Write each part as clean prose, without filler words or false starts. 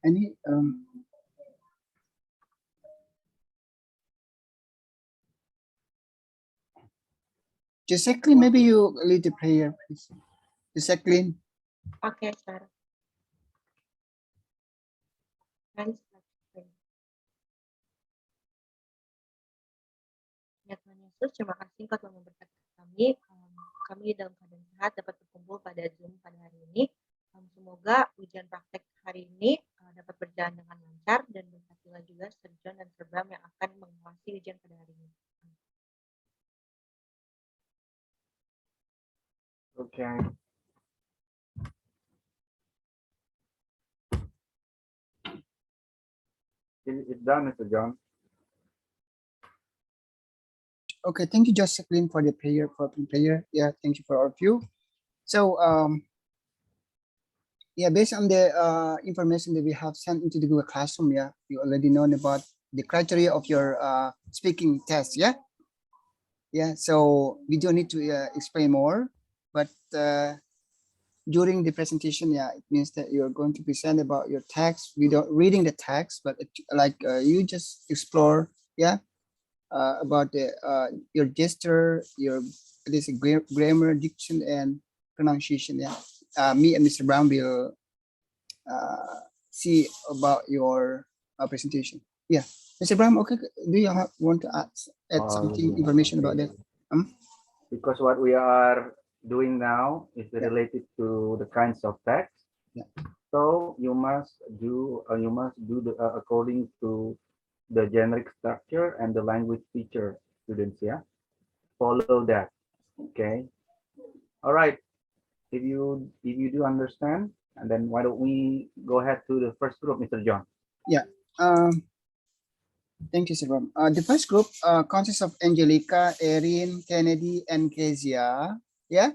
Any Jacqueline, maybe you lead the prayer, please. Jacqueline. Okay, sir. Thanks. Ya Tuhan Yesus, terima kasih Engkau telah memberkati kami. Kami dalam keadaan sehat dapat berkumpul pada Zoom pada hari ini. Semoga ujian praktek hari ini dapat berjalan dengan lancar dan berkatilah juga Sir John dan Sir Bram yang akan mengawasi ujian pada hari ini. Okay. It's done, Mr. John. Okay, thank you, Jacqueline, for the prayer, Yeah, thank you for all of you. So, yeah, based on the information that we have sent into the Google Classroom, yeah, you already know about the criteria of your speaking test, yeah? Yeah, so we don't need to explain more, but during the presentation, yeah, it means that you're going to present about your text without reading the text, but you just explore, yeah, about the your gesture, your grammar, diction, and pronunciation. Yeah, me and Mr. Brown will see about your presentation. Yeah, Mr. Brown. Okay, do you want to add something information about that? Because what we are doing now is related to the kinds of text. Yeah. So you must do the according to the generic structure and the language feature, students. Yeah, follow that. Okay. All right. If you do understand, and then why don't we go ahead to the first group, Mr. John? Yeah. Thank you, Sir Ram. The first group consists of Angelica, Erin, Kennedy, and Kezia. Yeah.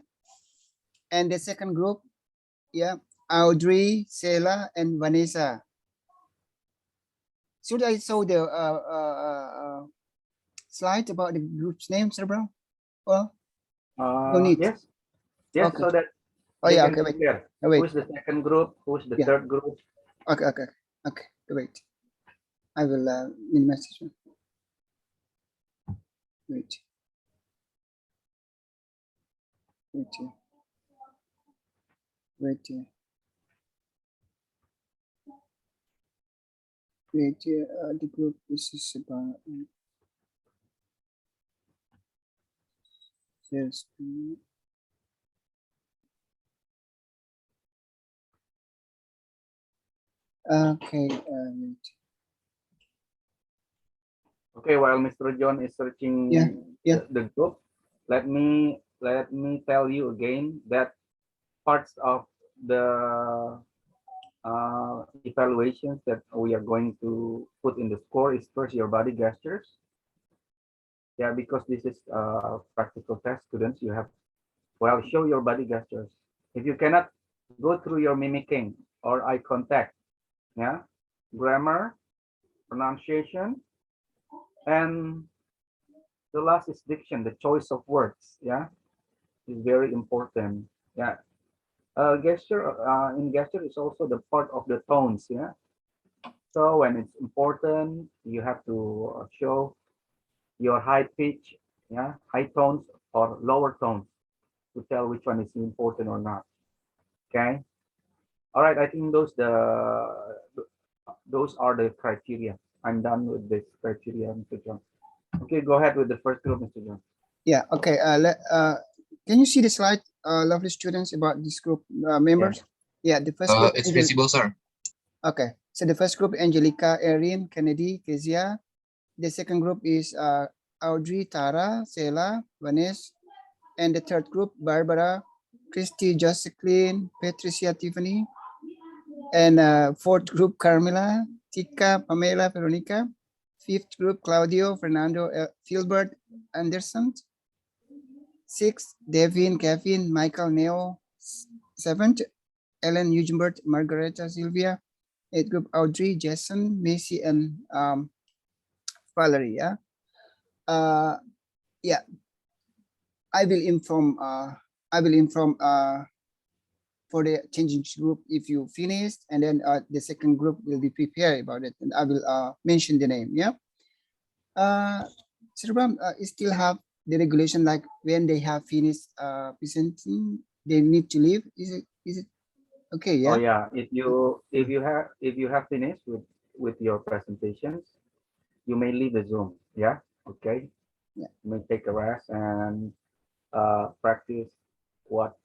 And the second group, yeah, Audrey, Sela, and Vanessa. Should I show the slide about the group's name, Sir Brown? Well, no need. Yes. Yes. Okay. So that. Oh yeah. Okay. Wait. Wait. Who's the second group? Who's the third group? Okay. Wait. I will minimize this one. Wait. The group is about yes. Okay. Okay, while Mr. John is searching the group, let me tell you again that parts of the evaluations that we are going to put in the score is first your body gestures. Yeah, because this is practical test, students. You have show your body gestures. If you cannot go through your mimicking or eye contact, yeah, grammar, pronunciation, and the last is diction, the choice of words, yeah, is very important. Yeah, gesture in gesture is also the part of the tones, yeah. So when it's important, you have to show your high pitch, yeah, high tones or lower tones to tell which one is important or not. Okay. All right. I think those are the criteria. I'm done with this criteria, Mr. John. Okay, go ahead with the first group, Mr. John. Yeah. Okay. Can you see the slide, lovely students, about this group members? Yeah. The first group. It's visible, sir. Okay. So the first group, Angelica, Erin, Kennedy, Kezia. The second group is Audrey, Tara, Sela, Vanessa. And the third group, Barbara, Christy, Josephine, Patricia, Tiffany. And fourth group, Carmela, Tika, Pamela, Veronica. Fifth group, Claudio, Fernando, Philbert, Anderson. Sixth, Devin, Kevin, Michael, Neo. Seventh, Ellen, Eugenbert, Margareta, Sylvia. Eighth group, Audrey, Jason, Macy, and Valerie. Yeah. Yeah. I will inform for the changing group if you finished, and then the second group will be prepared about it, and I will mention the name. Yeah. Sir Bram, you still have the regulation like when they have finished presenting, they need to leave. Is it okay? Yeah. Oh yeah, if you have finished with your presentations, you may leave the Zoom. Yeah. Okay. Yeah. You may take a rest and practice what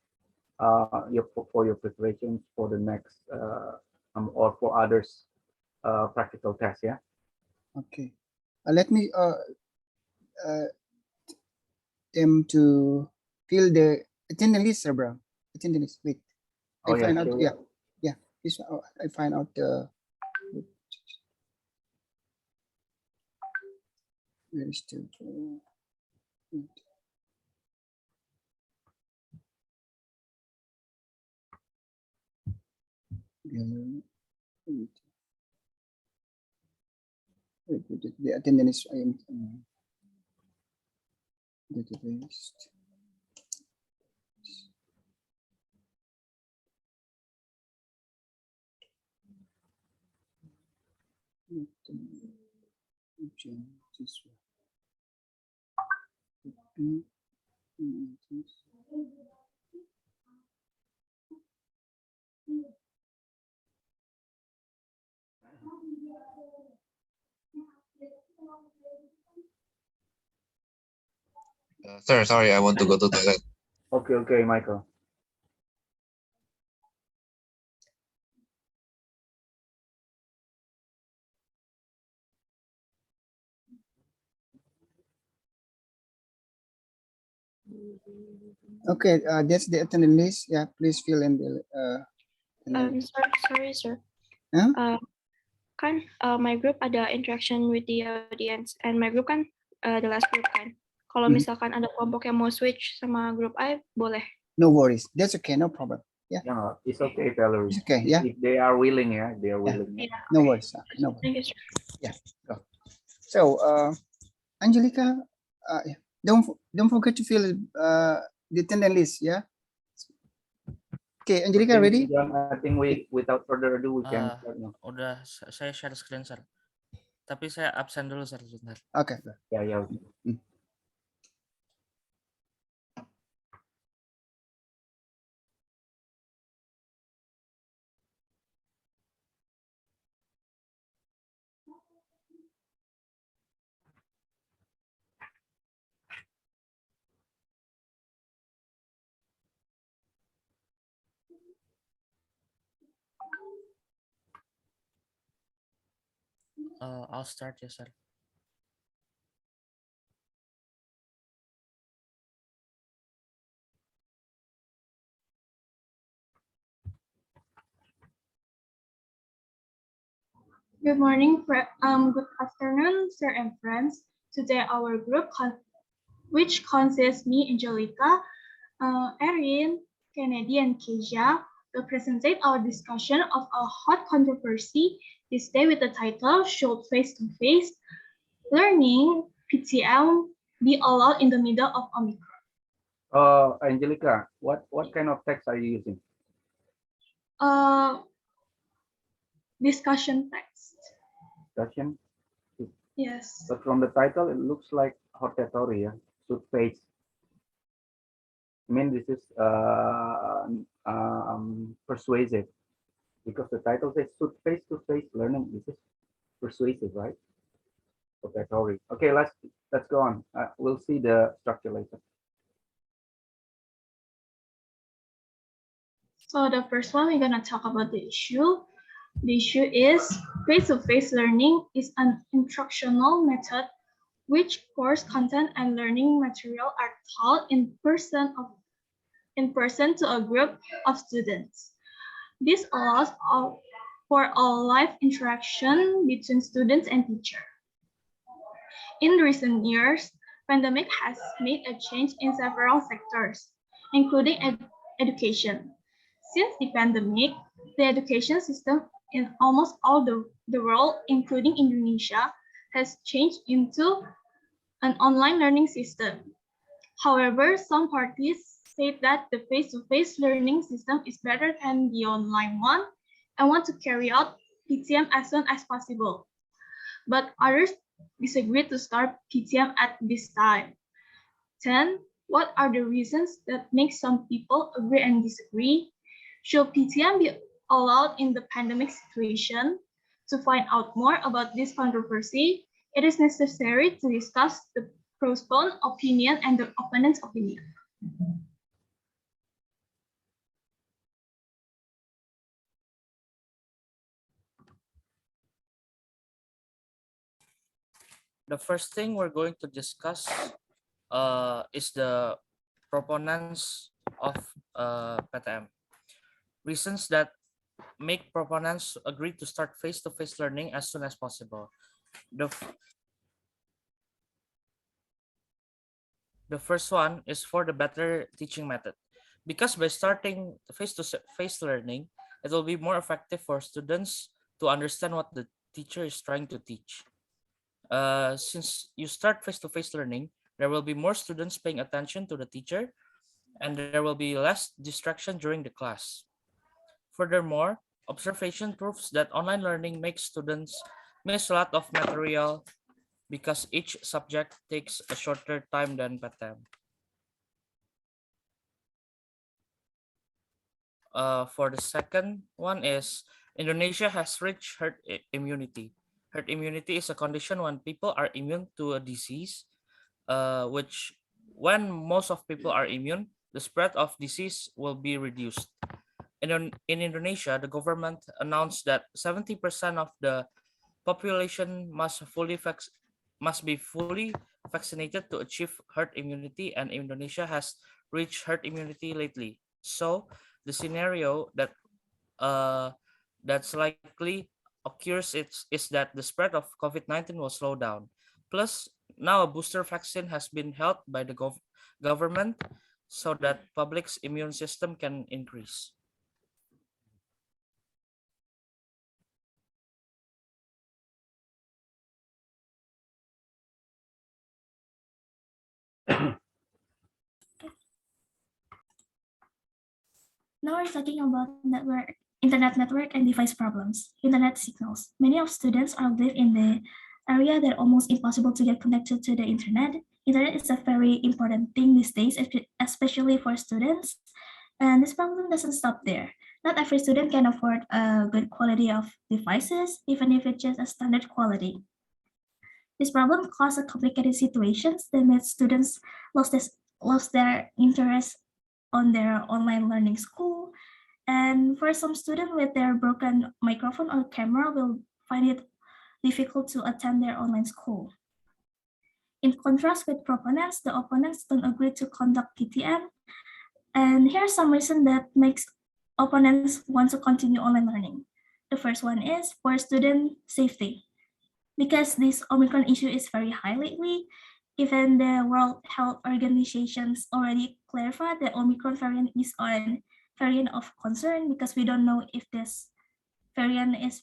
for your preparations for the next or for others practical test. Yeah. Okay. Let me them to fill the attendance list, Sir Bram. Attendance list. Wait. Oh I yeah, find out. sure. Yeah. This I find out the. Where is the? Wait, the attendance I am database. Sir, sorry, I want to go to the toilet. Okay, Michael. Okay, that's the attendance list. Yeah, please fill in the. Sorry, sir. Huh? Kan my group ada interaction with the audience, and my group kan the last group kan. Kalau misalkan ada kelompok yang mau switch sama grup I, boleh. No worries. That's okay. No problem. Yeah. Yeah, it's okay, Valerie. It's okay. Yeah. If they are willing, yeah, they are willing. Yeah. No worries. No worries. Thank you, sir. Yeah. Go. So, Angelica, don't forget to fill the attendance list. Yeah. Okay, Angelica, Okay, ready? John, I think without further ado we can start now. Udah saya share screen, Sir. Tapi saya absen dulu, Sir, sebentar. Okay. Yeah. I'll start ya, Sir. Good morning, good afternoon, sir and friends. Today our group, which consists me, Angelica, Erin, Kennedy, and Keisha, will present our discussion of a hot controversy this day with the title "Should Face-to-Face Learning (PTM) be allowed in the middle of Omicron?" Angelica, what kind of text are you using? Discussion text. Discussion? Yes. But from the title, it looks like hortatory, yeah? Should face. I mean, this is persuasive because the title says should face-to-face learning. This is persuasive, right? Hortatory. Okay, let's go on. We'll see the structure later. So the first one, we're gonna talk about the issue. The issue is face-to-face learning is an instructional method which course content and learning material are taught in person to a group of students. This allows for a live interaction between students and teacher. In recent years, pandemic has made a change in several sectors, including education. Since the pandemic, the education system in almost all the world, including Indonesia, has changed into an online learning system. However, some parties state that the face-to-face learning system is better than the online one and want to carry out PTM as soon as possible. But others disagree to start PTM at this time. 10. What are the reasons that make some people agree and disagree? Should PTM be allowed in the pandemic situation? To find out more about this controversy, it is necessary to discuss the postponed opinion and the opponent's opinion. The first thing we're going to discuss is the proponents of PTM. Reasons that make proponents agree to start face-to-face learning as soon as possible. The first one is for the better teaching method. Because by starting face-to-face learning, it will be more effective for students to understand what the teacher is trying to teach. Since you start face-to-face learning, there will be more students paying attention to the teacher, and there will be less distraction during the class. Furthermore, observation proves that online learning makes students miss a lot of material because each subject takes a shorter time than PTM. For the second one is Indonesia has reached herd immunity. Herd immunity is a condition when people are immune to a disease, which when most of people are immune, the spread of disease will be reduced. In Indonesia, the government announced that 70% of the population must be fully vaccinated to achieve herd immunity, and Indonesia has reached herd immunity lately. So the scenario that that's likely occurs is that the spread of COVID-19 will slow down. Plus, now a booster vaccine has been held by the government so that public's immune system can increase. Now we're talking about internet network and device problems, internet signals. Many of students are live in the area that almost impossible to get connected to the internet. Internet is a very important thing these days, especially for students. And this problem doesn't stop there. Not every student can afford a good quality of devices, even if it's just a standard quality. This problem causes complicated situations that made students lost their interest on their online learning school. And for some students with their broken microphone or camera will find it difficult to attend their online school. In contrast with proponents, the opponents don't agree to conduct PTM. And here are some reasons that makes opponents want to continue online learning. The first one is for student safety. Because this Omicron issue is very high lately, even the World Health Organization's already clarified that Omicron variant is a variant of concern because we don't know if this variant is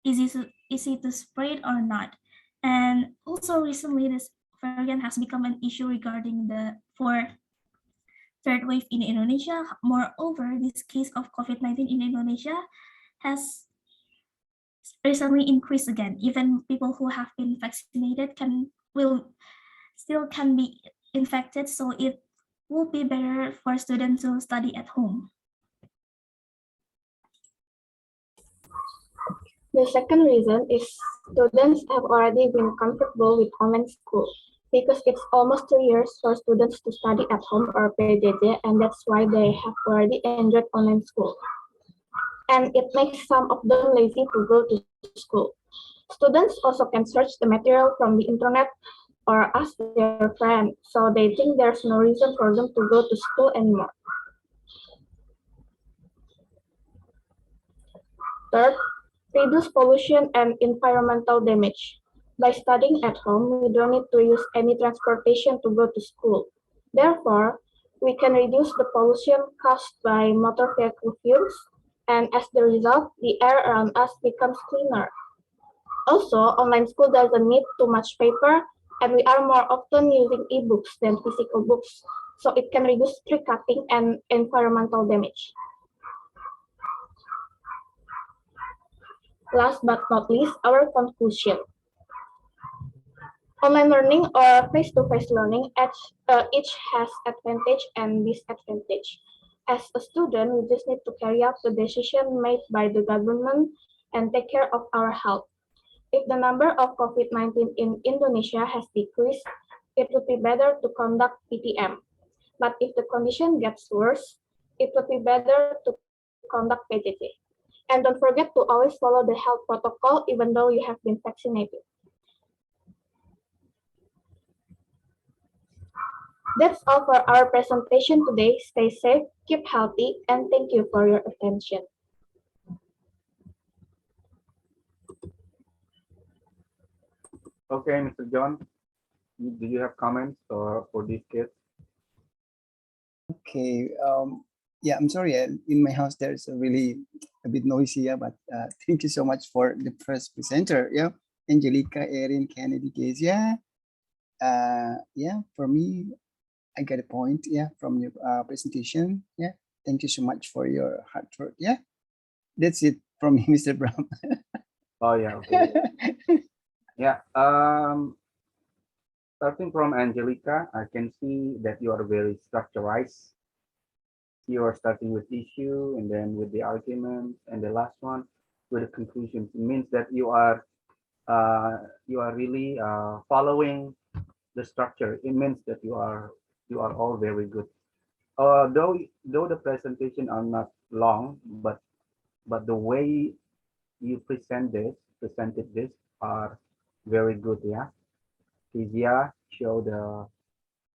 easy to spread or not. And also recently, this variant has become an issue regarding the third wave in Indonesia. Moreover, this case of COVID-19 in Indonesia has recently increased again. Even people who have been vaccinated can be infected, so it will be better for students to study at home. The second reason is students have already been comfortable with online school because it's almost 2 years for students to study at home or PJJ, and that's why they have already enjoyed online school. And it makes some of them lazy to go to school. Students also can search the material from the internet or ask their friends, so they think there's no reason for them to go to school anymore. Third, reduce pollution and environmental damage. By studying at home, we don't need to use any transportation to go to school. Therefore, we can reduce the pollution caused by motor vehicle fumes, and as the result, the air around us becomes cleaner. Also, online school doesn't need too much paper, and we are more often using e-books than physical books. so it can reduce tree cutting and environmental damage. Last but not least, our conclusion. Online learning or face-to-face learning each has advantage and disadvantage. As a student, we just need to carry out the decision made by the government and take care of our health. If the number of COVID-19 in Indonesia has decreased, it would be better to conduct PTM. But if the condition gets worse, it would be better to conduct PJJ. And don't forget to always follow the health protocol even though you have been vaccinated. That's all for our presentation today. Stay safe, keep healthy, and thank you for your attention. Okay, Mr. John, do you have comments for these kids? Okay. Yeah, I'm sorry. In my house, there's a really a bit noisy. Yeah, but thank you so much for the first presenter. Yeah, Angelica, Erin, Kennedy, Kezia. Yeah, for me, I get a point. Yeah, from your presentation. Yeah, thank you so much for your hard work. Yeah, that's it from me, Mr. Brown. Oh yeah, okay. Yeah. Starting from Angelica, I can see that you are very structurized. You are starting with issue and then with the argument, and the last one with the conclusion. It means that you are really following the structure. It means that you are all very good. Though the presentation are not long, but the way you presented this are very good. Yeah. Kezia show the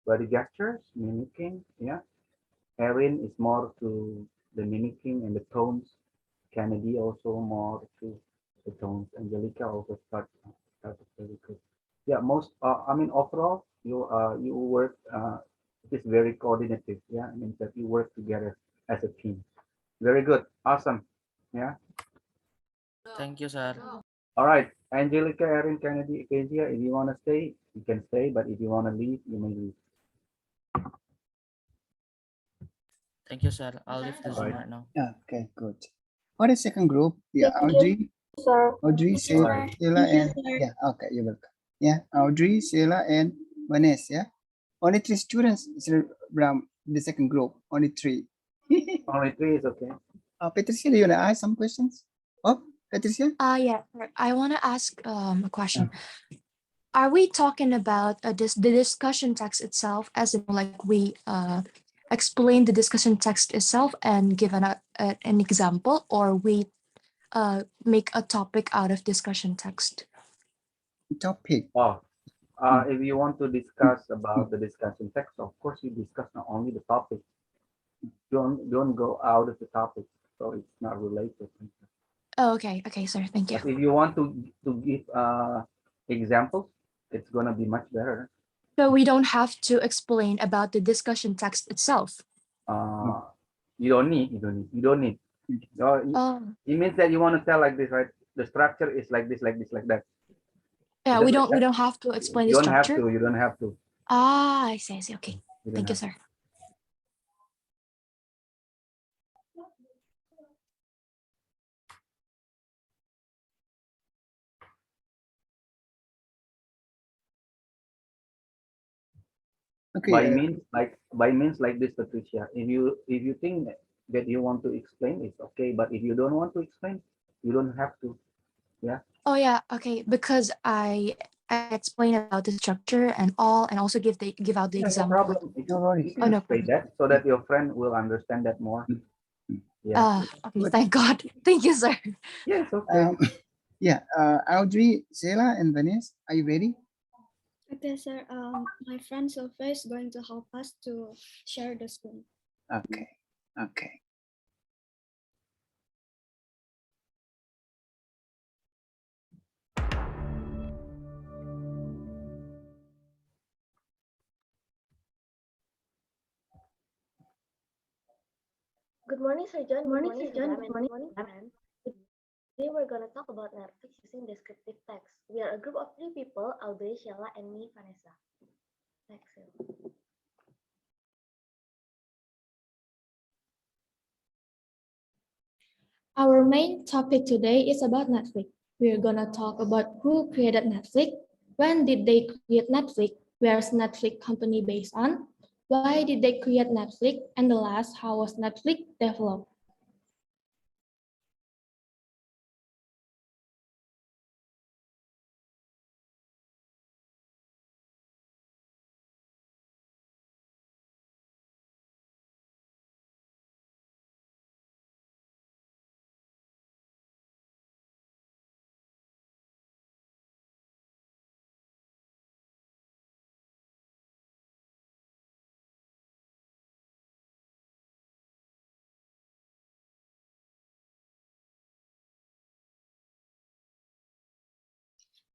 body gestures, mimicking. Yeah. Erin is more to the mimicking and the tones. Kennedy also more to the tones. Angelica also started very good. Yeah, I mean overall you work it is very coordinative. Yeah, it means that you work together as a team. Very good, awesome. Yeah. Thank you, sir. All right, Angelica, Erin, Kennedy, Kezia, if you want to stay, you can stay, but if you want to leave, you may leave. Thank you, sir. I'll leave the Zoom Right. right now. Yeah. Okay. Good. For the second group, yeah, Thank you, sir. Audrey, Thank you, sir. Sheila, Thank you, and sir. yeah. Okay, you're welcome. Yeah, Audrey, Sheila, and Vanessa. Yeah. Only 3 students, Mr. Brown, the second group. Only 3. Only 3 is okay. Patricia, do you want to ask some questions? Oh, Patricia? Yeah, sir. I want to ask a question. Are we talking about the discussion text itself, as in like we explain the discussion text itself and give an example, or we make a topic out of discussion text? Topic. Oh, if you want to discuss about the discussion text, of course you discuss not only the topic. Don't go out of the topic, so it's not related. Oh, okay. Okay, sir. Thank you. But if you want to give examples, it's gonna be much better. So we don't have to explain about the discussion text itself. You don't need. So Oh, it means that you want to tell like this, right? The structure is like this, like this, like that. yeah. Is We that like don't. We that? don't have to explain the You don't have structure. to. You don't have to. Ah, I see. I see. Okay. You don't Thank you, have to. sir. Okay. By means like this, Patricia. If you think that you want to explain, it's okay. But if you don't want to explain, you don't have to. Yeah. Oh yeah. Okay. Because I explain about the structure and all, and also give out the Yeah, no example. problem. No worries. You Oh, can no say problem. that so that your friend will understand that more. Yeah. Okay. Thank God. Thank you, sir. Yes. Okay. Yeah. Audrey, Sheila, and Vanessa, are you ready? Okay, sir. My friend Sophia is going to help us to share the screen. Okay. Okay. Good morning, Sir John. Good morning, Sir John. Good morning, friends. Today we're going to talk about Netflix using descriptive text. We are a group of 3 people, Audrey, Sheila, and me, Vanessa. Next. Our main topic today is about Netflix. We're gonna talk about who created Netflix, when did they create Netflix, where's Netflix company based on, why did they create Netflix, and the last, how was Netflix developed?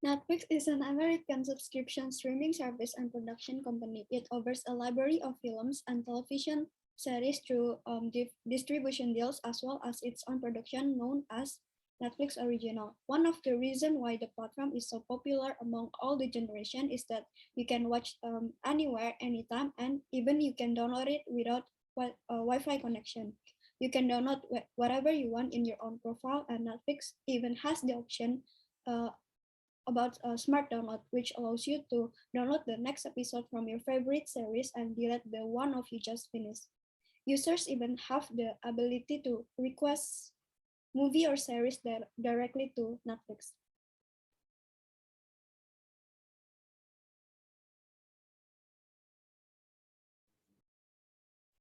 Netflix is an American subscription streaming service and production company. It offers a library of films and television series through distribution deals as well as its own production known as Netflix Original. One of the reasons why the platform is so popular among all the generation is that you can watch anywhere, anytime, and even you can download it without Wi-Fi connection. You can download whatever you want in your own profile, and Netflix even has the option about smart download, which allows you to download the next episode from your favorite series and delete the one of you just finished. Users even have the ability to request movie or series directly to Netflix.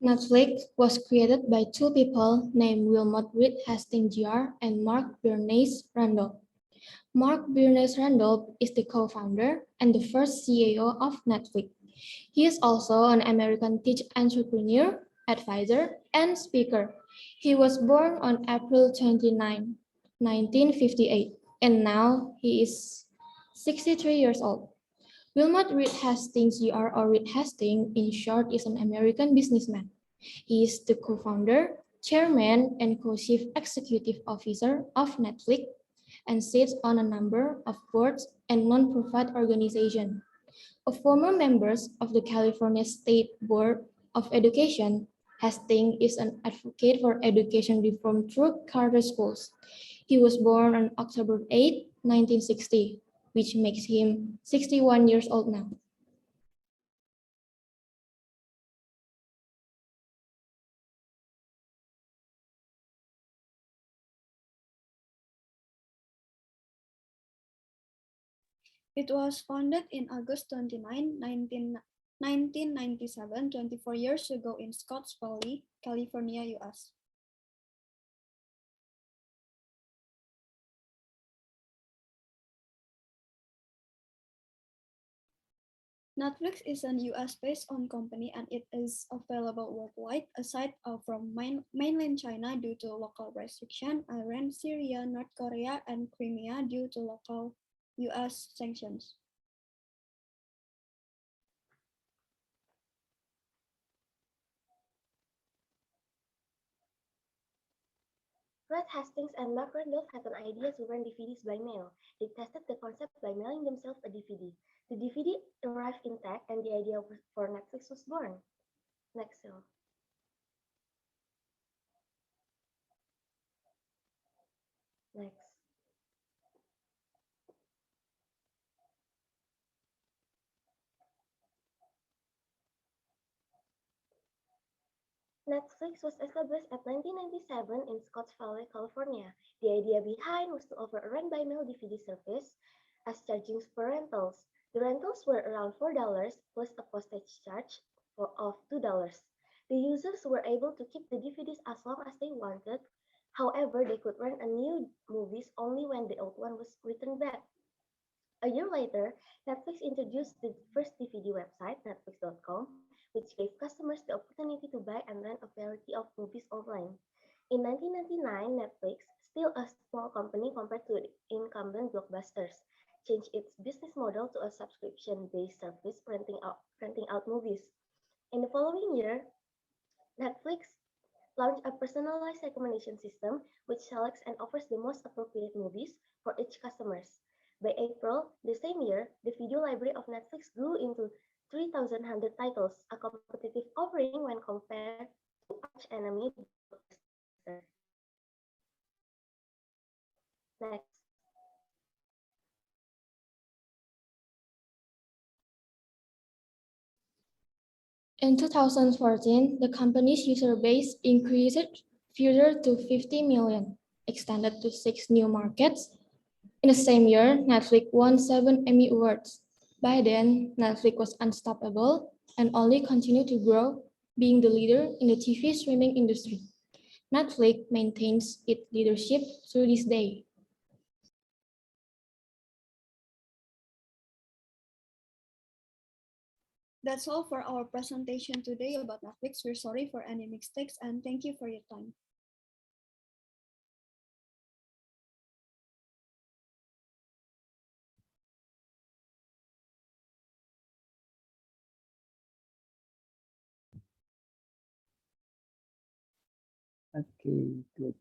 Netflix was created by two people named Wilmot Reed Hastings Jr. and Mark Bernays Randolph. Mark Bernays Randolph is the co-founder and the first CEO of Netflix. He is also an American tech entrepreneur, advisor, and speaker. He was born on April 29, 1958, and now he is 63 years old. Wilmot Reed Hastings Jr. or Reed Hastings in short is an American businessman. He is the co-founder, chairman, and co-chief executive officer of Netflix and sits on a number of boards and non-profit organizations. A former member of the California State Board of Education, Hastings is an advocate for education reform through charter schools. He was born on October 8, 1960, which makes him 61 years old now. It was founded in August 29, 1997, 24 years ago in Scotts Valley, California, US. Netflix is an US-based owned company and it is available worldwide aside from mainland China due to local restriction, Iran, Syria, North Korea, and Crimea due to local US sanctions. Reed Hastings and Mark Randolph had an idea to rent DVDs by mail. They tested the concept by mailing themselves a DVD. The DVD arrived intact and the idea for Netflix was born. Next cell. Next. Netflix was established at 1997 in Scotts Valley, California. The idea behind was to offer a rent-by-mail DVD service as charging for rentals. The rentals were around $4 plus a postage charge of $2. The users were able to keep the DVDs as long as they wanted. However, they could rent a new movies only when the old one was returned back. A year later, Netflix introduced the first DVD website, Netflix.com, which gave customers the opportunity to buy and rent a variety of movies online. In 1999, Netflix, still a small company compared to incumbent blockbusters, changed its business model to a subscription-based service renting out movies. In the following year, Netflix launched a personalized recommendation system which selects and offers the most appropriate movies for each customers. By April the same year, the video library of Netflix grew into 3,100 titles, a competitive offering when compared to arch enemy blockbuster. Next. In 2014, the company's user base increased further to 50 million, extended to 6 new markets. In the same year, Netflix won 7 Emmy Awards. By then, Netflix was unstoppable and only continued to grow, being the leader in the TV streaming industry. Netflix maintains its leadership to this day. That's all for our presentation today about Netflix. We're sorry for any mistakes and thank you for your time. Okay, good.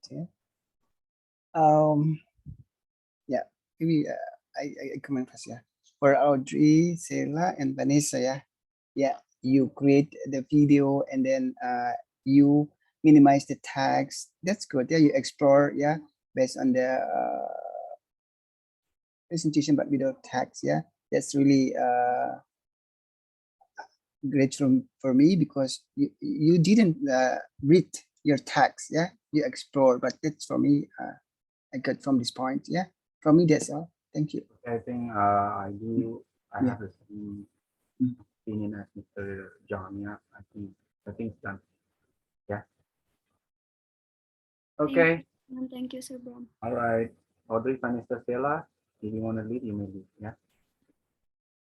Yeah, maybe I comment first. Yeah, for Audrey, Sela, and Vanessa. Yeah, you create the video and then you minimize the tags. That's good. Yeah, you explore. Yeah, based on the presentation, but without tags. Yeah, that's really great for me because you didn't read your tags. Yeah, you explore, but that's for me. I got from this point. Yeah, from me that's all. Thank you. I think I have the same opinion as Mr. John. Yeah, I think it's done. Yeah. Okay. Thank you, Sir Bram. All right. Audrey, Vanessa, Stella, if you want to lead, you may lead. Yeah.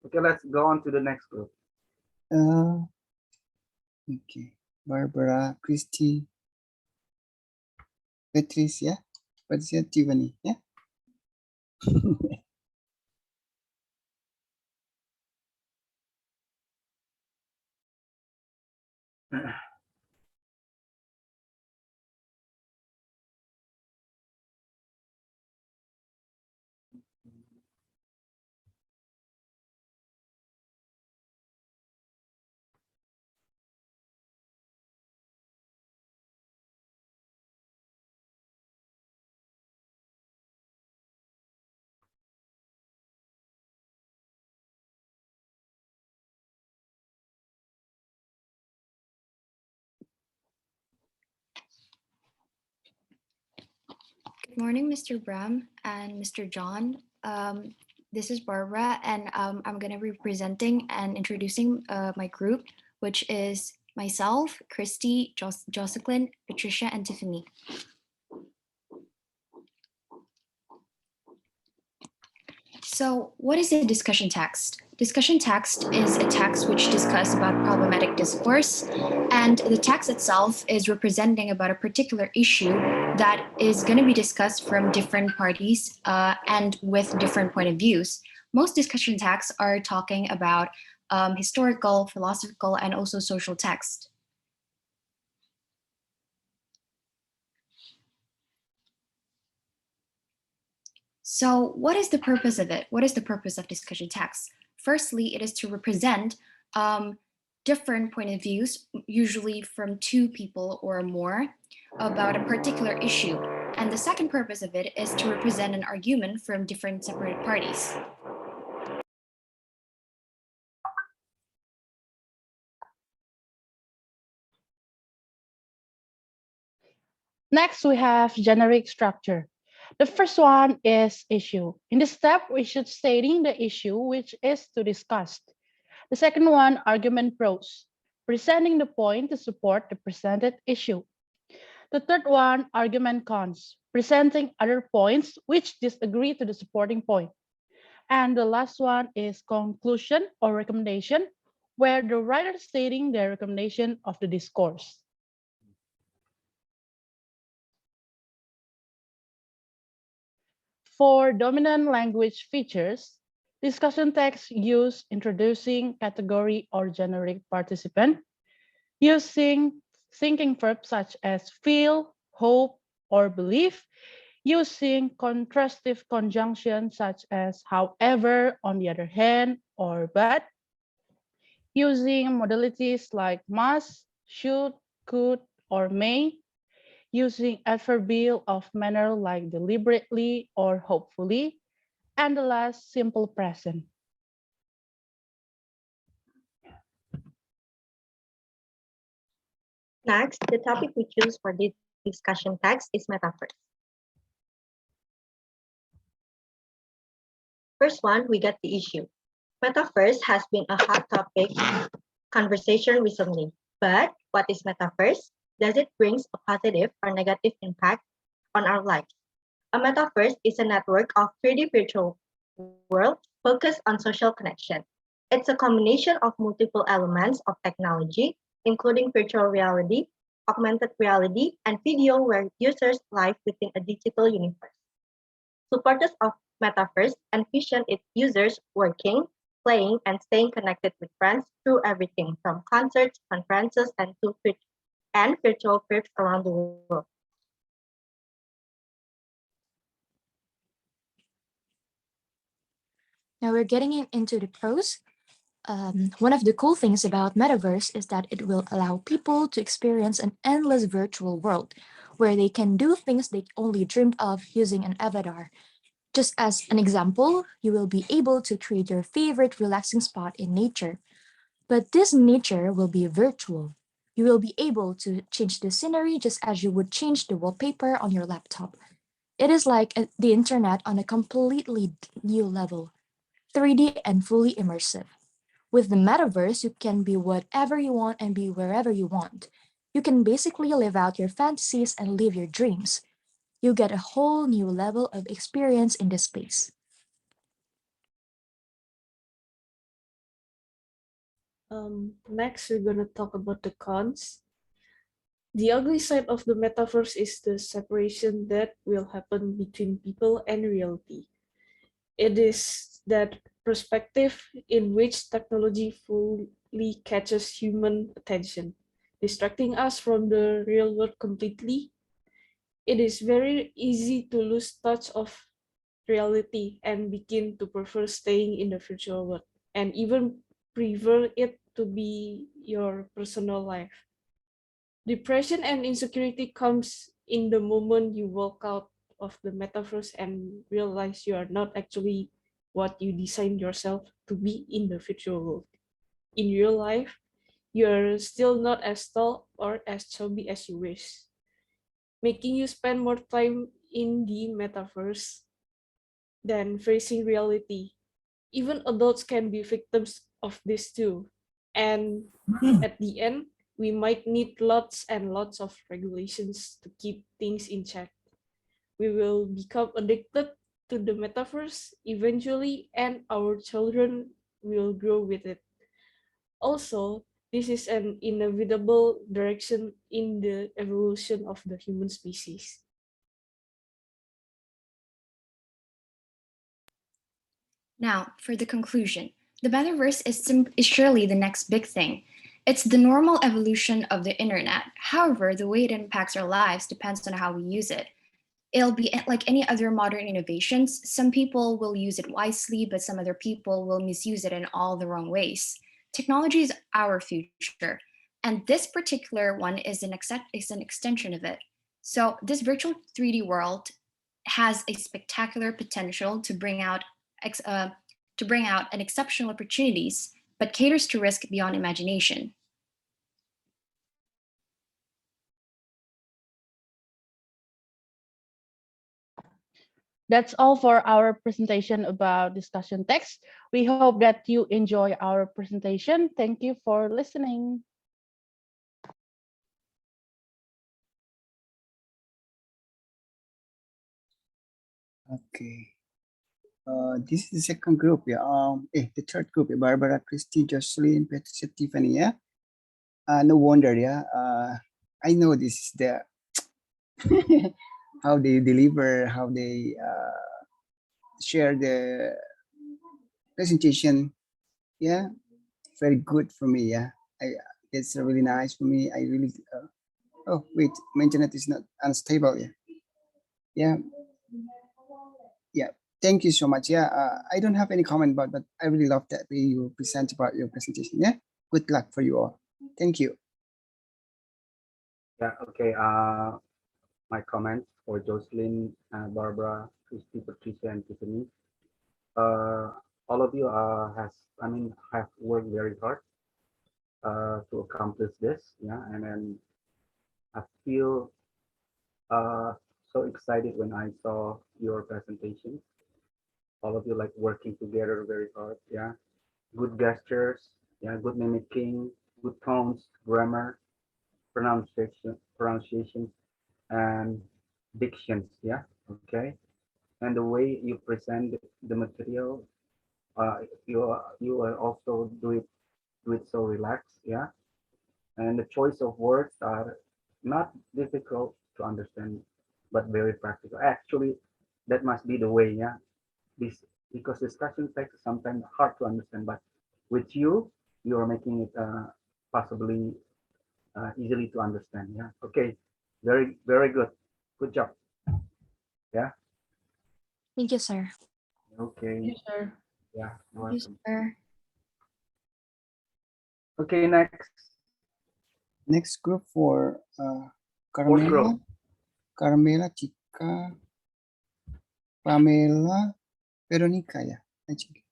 Okay, let's go on to the next group. Okay, Barbara, Christy, Patricia, Tiffany. Yeah. Good morning, Mr. Bram and Mr. John. This is Barbara, and I'm going to be presenting and introducing my group, which is myself, Christy, Jocelyn, Patricia, and Tiffany. So what is a discussion text? Discussion text is a text which discusses about problematic discourse, and the text itself is representing about a particular issue that is going to be discussed from different parties and with different point of views. Most discussion texts are talking about historical, philosophical, and also social text. So what is the purpose of it? What is the purpose of discussion text? Firstly, it is to represent different point of views, usually from 2 people or more, about a particular issue. And the second purpose of it is to represent an argument from different separate parties. Next, we have generic structure. The first one is issue. In this step, we should stating the issue which is to discuss. The second one, argument prose, presenting the point to support the presented issue. The third one, argument cons, presenting other points which disagree to the supporting point. And the last one is conclusion or recommendation, where the writer is stating their recommendation of the discourse. For dominant language features, discussion text use introducing category or generic participant, using thinking verbs such as feel, hope, or believe, using contrastive conjunctions such as however, on the other hand, or but, using modalities like must, should, could, or may, using adverbial of manner like deliberately or hopefully, and the last simple present. Next, the topic we choose for this discussion text is metaphors. First one, we get the issue. Metaphors has been a hot topic conversation recently. But what is metaphors? Does it bring a positive or negative impact on our lives? A metaverse is a network of 3D virtual worlds focused on social connection. It's a combination of multiple elements of technology, including virtual reality, augmented reality, and video where users live within a digital universe. Supporters of metaverse envision its users working, playing, and staying connected with friends through everything from concerts, conferences, and virtual trips around the world. Now we're getting into the pros. One of the cool things about metaverse is that it will allow people to experience an endless virtual world where they can do things they only dreamed of using an avatar. Just as an example, you will be able to create your favorite relaxing spot in nature. But this nature will be virtual. You will be able to change the scenery just as you would change the wallpaper on your laptop. It is like the internet on a completely new level, 3D and fully immersive. With the metaverse, you can be whatever you want and be wherever you want. You can basically live out your fantasies and live your dreams. You get a whole new level of experience in this space. Next, we're going to talk about the cons. The ugly side of the metaverse is the separation that will happen between people and reality. It is that perspective in which technology fully catches human attention, distracting us from the real world completely. It is very easy to lose touch of reality and begin to prefer staying in the virtual world and even prefer it to be your personal life. Depression and insecurity comes in the moment you walk out of the metaverse and realize you are not actually what you designed yourself to be in the virtual world. In real life, you're still not as tall or as chubby as you wish, making you spend more time in the metaverse than facing reality. Even adults can be victims of this too. And at the end, we might need lots and lots of regulations to keep things in check. We will become addicted to the metaverse eventually, and our children will grow with it. Also, this is an inevitable direction in the evolution of the human species. Now, for the conclusion, the metaverse is surely the next big thing. It's the normal evolution of the internet. However, the way it impacts our lives depends on how we use it. It'll be like any other modern innovations. Some people will use it wisely, but some other people will misuse it in all the wrong ways. Technology is our future, and this particular one is an extension of it. So this virtual 3D world has a spectacular potential to bring out an exceptional opportunities, but caters to risk beyond imagination. That's all for our presentation about discussion text. We hope that you enjoy our presentation. Thank you for listening. Okay. This is the second group, yeah. The third group, yeah. Barbara, Christy, Jocelyn, Patricia, Tiffany, yeah. No wonder, yeah. I know this is the how they deliver, how they share the presentation. Yeah, very good for me. Yeah, it's really nice for me. I really. Oh wait, my internet is not unstable. Yeah, yeah, yeah. Thank you so much. Yeah, I don't have any comment about, but I really love that way you present about your presentation. Yeah, good luck for you all. Thank you. Yeah. Okay. my comments for Jocelyn, Barbara, Christy, Patricia, and Tiffany. All of you have worked very hard to accomplish this, yeah, and then I feel so excited when I saw your presentations. All of you like working together very hard, yeah. Good gestures, yeah, good mimicking, good tones, grammar, pronunciation, and dictions, yeah, okay. And the way you present the material, you also do it so relaxed, yeah. And the choice of words are not difficult to understand, but very practical. Actually, that must be the way, yeah. This because discussion text is sometimes hard to understand, but with you, you are making it possibly easily to understand. Yeah. Okay. Very good. Good job. Yeah. Thank you, sir. Okay. Yes, sir. Yeah. You're Thank you, welcome. sir. Okay. Next. Next group for Fourth group. Carmela, Chica, Pamela, Veronica, yeah. I think.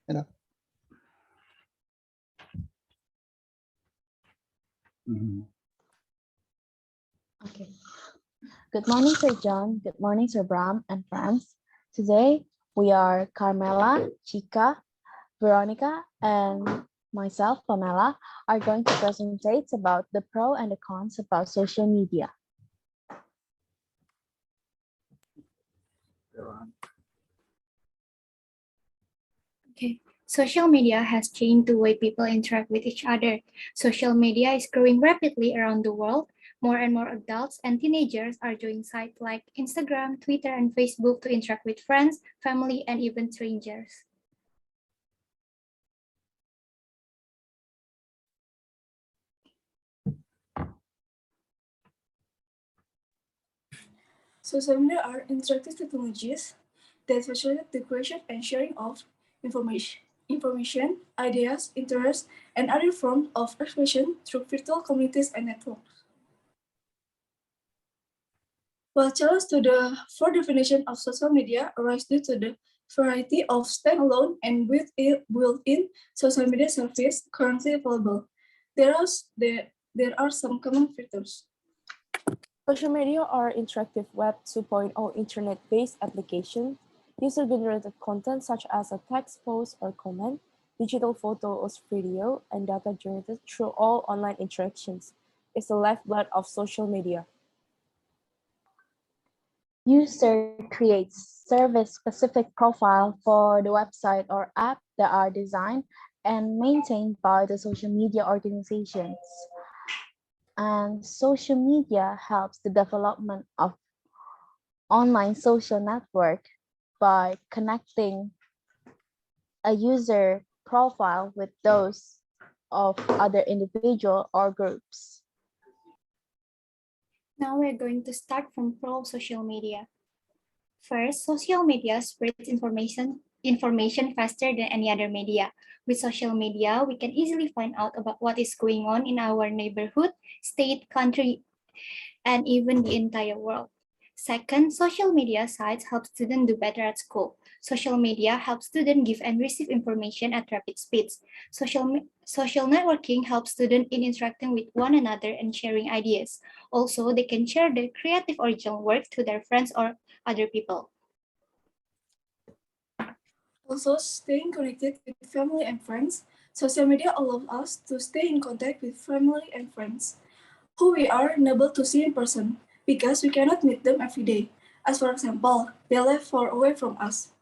Hello. Okay. Good morning, Sir John. Good morning, Sir Bram and friends. Today, we are Carmela, Chica, Veronica, and myself, Pamela, are going to presentate about the pro and the cons about social media. Okay. Social media has changed the way people interact with each other. Social media is growing rapidly around the world. More and more adults and teenagers are joining sites like Instagram, Twitter, and Facebook to interact with friends, family, and even strangers. Social media are interactive technologies that facilitate the creation and sharing of information, ideas, interests, and other forms of expression through virtual communities and networks. While challenges to the full definition of social media arise due to the variety of standalone and built-in social media services currently available, there are some common features. Social media are interactive Web 2.0 internet-based applications. User-generated content such as a text post or comment, digital photos, video, and data generated through all online interactions is the lifeblood of social media. User creates service-specific profile for the website or app that are designed and maintained by the social media organizations. And social media helps the development of online social network by connecting a user profile with those of other individual or groups. Now we're going to start from pro social media. First, social media spreads information faster than any other media. With social media, we can easily find out about what is going on in our neighborhood, state, country, and even the entire world. Second, social media sites help students do better at school. Social media helps students give and receive information at rapid speeds. Social networking helps students in interacting with one another and sharing ideas. Also, they can share their creative original work to their friends or other people. Also, staying connected with family and friends. Social media allows us to stay in contact with family and friends who we are unable to see in person because we cannot meet them every day. As for example, they live far away from us.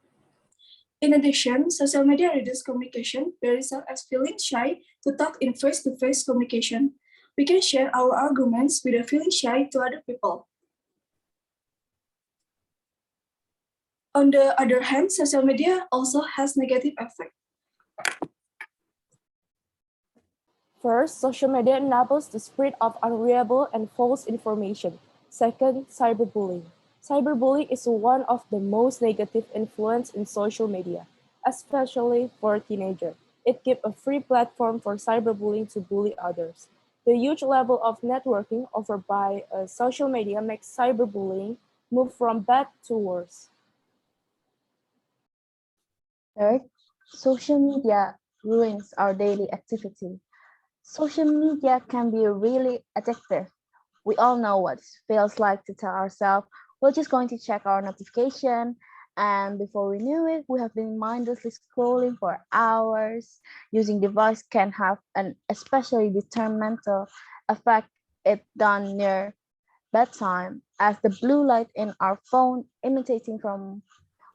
In addition, social media reduces communication by result as feeling shy to talk in face-to-face communication. We can share our arguments without feeling shy to other people. On the other hand, social media also has negative effects. First, social media enables the spread of unreliable and false information. Second, cyberbullying. Cyberbullying is one of the most negative influence in social media, especially for teenagers. It gives a free platform for cyberbullying to bully others. The huge level of networking offered by social media makes cyberbullying move from bad to worse. Third, social media ruins our daily activity. Social media can be really addictive. We all know what it feels like to tell ourselves we're just going to check our notification, and before we knew it, we have been mindlessly scrolling for hours. Using device can have an especially detrimental effect if done near bedtime, as the blue light in our phone imitating from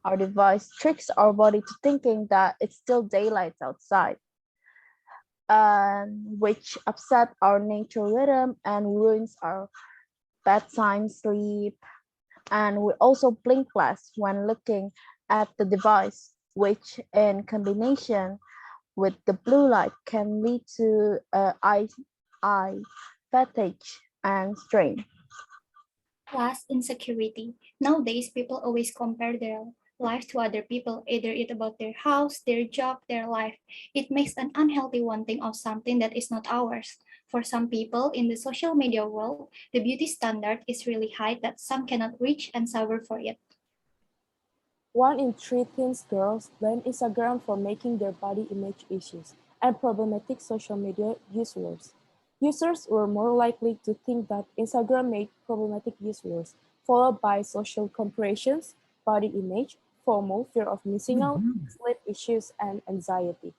our device tricks our body to thinking that it's still daylight outside, which upset our natural rhythm and ruins our bedtime sleep. And we also blink less when looking at the device, which in combination with the blue light can lead to eye fatigue and strain. Plus, insecurity. Nowadays, people always compare their life to other people, either it's about their house, their job, their life. It makes an unhealthy wanting of something that is not ours. For some people in the social media world, the beauty standard is really high that some cannot reach and suffer for it. 1 in 3 teen girls blame Instagram for making their body image issues and problematic social media use worse. Users were more likely to think that Instagram made problematic use worse, followed by social comparisons, body image, FOMO, fear of missing out, sleep issues, and anxiety.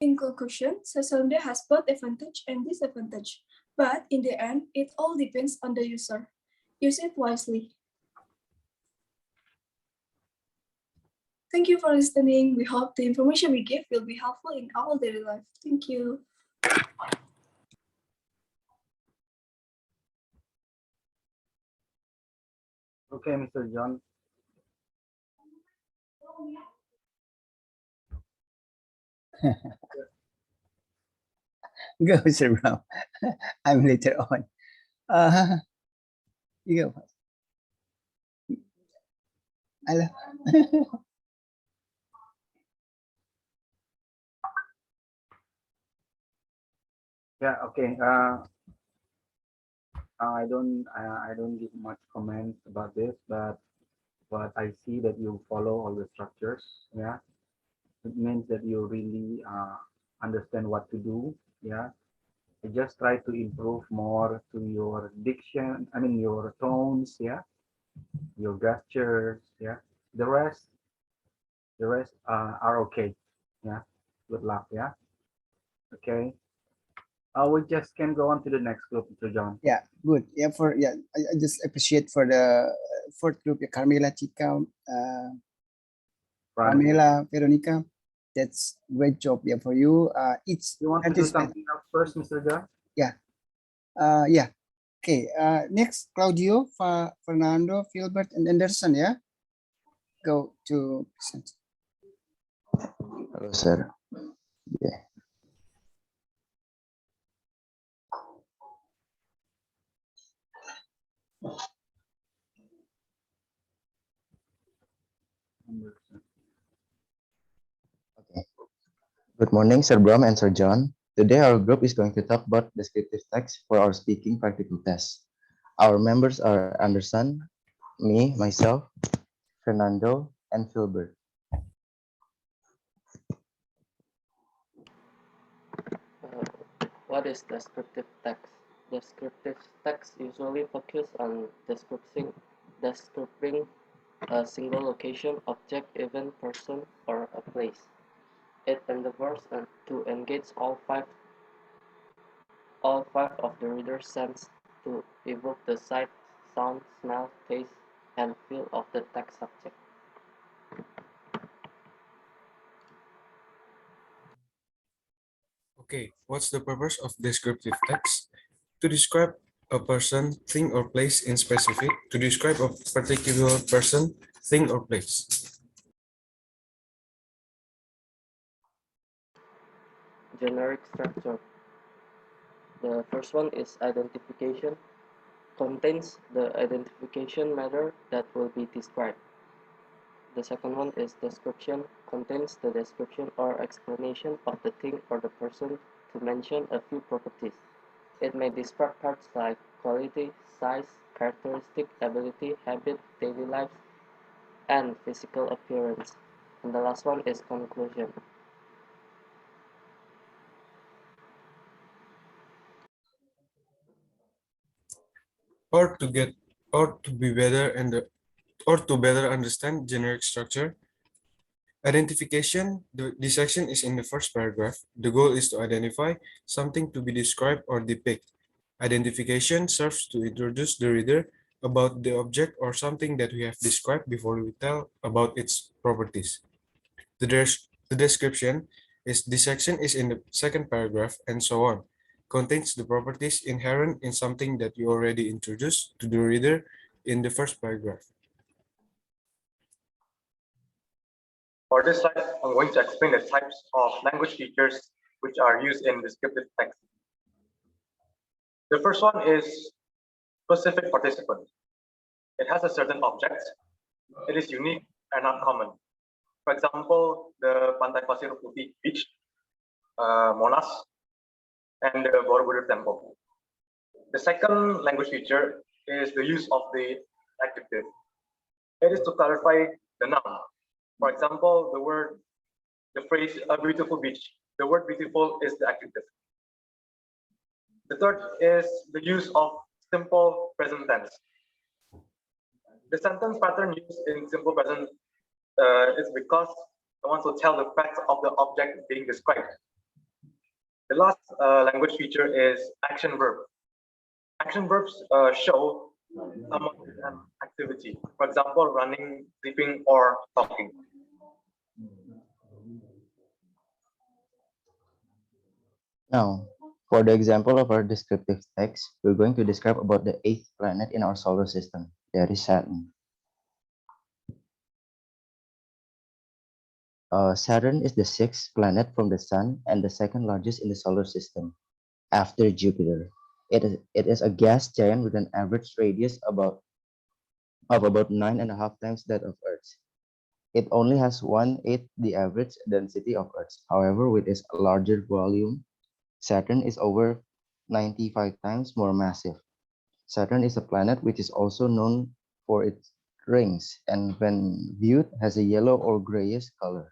In conclusion, social media has both advantage and disadvantage, but in the end, it all depends on the user. Use it wisely. Thank you for listening. We hope the information we give will be helpful in our daily life. Thank you. Okay, Mr. John. Go, Sir Brown. I'm later on. You go. Hello. Yeah, okay. I don't give much comments about this, but I see that you follow all the structures. Yeah, it means that you really understand what to do. Yeah, I just try to improve more to your diction. I mean your tones. Yeah, your gestures. Yeah, the rest are okay. Yeah, good luck. Yeah, okay. We just can go on to the next group, Mr. John. Yeah, good. Yeah, I just appreciate for the fourth group, Carmela, Chica, Pamela, Veronica. That's great job. Yeah, for you. Each You want to do something else first, Mr. John? Yeah. Yeah. Okay. Next, Claudio, Fernando, Filbert, and Anderson. Yeah. Go to present. Hello, sir. Yeah. Okay. Good morning, Sir Bram and Sir John. Today, our group is going to talk about descriptive text for our speaking practical test. Our members are Anderson, me, myself, Fernando, and Filbert. What is descriptive text? Descriptive text usually focus on describing a single location, object, event, person, or a place. It endeavors to engage all five of the reader's sense to evoke the sight, sound, smell, taste, and feel of the text subject. Okay, what's the purpose of descriptive text? To describe a person, thing, or place in specific, to describe a particular person, thing, or place. Generic structure. The first one is identification. Contains the identification matter that will be described. The second one is description. Contains the description or explanation of the thing or the person to mention a few properties. It may describe parts like quality, size, characteristic, ability, habit, daily life, and physical appearance. And the last one is conclusion. Or to get or to be better and or to better understand generic structure. Identification, this section is in the first paragraph. The goal is to identify something to be described or depict. Identification serves to introduce the reader about the object or something that we have described before we tell about its properties. The description is this section is in the second paragraph and so on. Contains the properties inherent in something that you already introduced to the reader in the first paragraph. For this slide, I'm going to explain the types of language features which are used in descriptive text. The first one is specific participant. It has a certain object. It is unique and not common. For example, the Pantai Pasir Putih Beach, Monas, and the Borobudur Temple. The second language feature is the use of the adjective. It is to clarify the noun. For example, the phrase "a beautiful beach." The word "beautiful" is the adjective. The third is the use of simple present tense. The sentence pattern used in simple present is because I want to tell the facts of the object being described. The last language feature is action verb. Action verbs show someone an activity. For example, running, sleeping, or talking. Now, for the example of our descriptive text, we're going to describe about the 8th planet in our solar system, that is Saturn. Saturn is the 6th planet from the Sun and the second largest in the solar system, after Jupiter. It is a gas giant with an average radius of about 9.5 times that of Earth. It only has 1/8 the average density of Earth. However, with its larger volume, Saturn is over 95 times more massive. Saturn is a planet which is also known for its rings, and when viewed has a yellow or grayish color.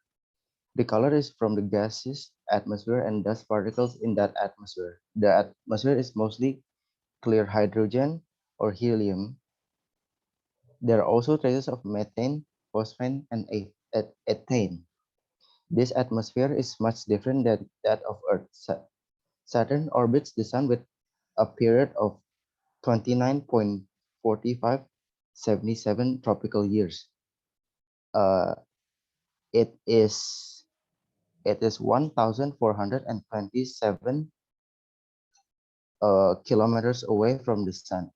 The color is from the gaseous atmosphere and dust particles in that atmosphere. The atmosphere is mostly clear hydrogen or helium. There are also traces of methane, phosphine, and ethane. This atmosphere is much different than that of Earth. Saturn orbits the Sun with a period of 29.4577 tropical years. It is 1,427 kilometers away from the Sun,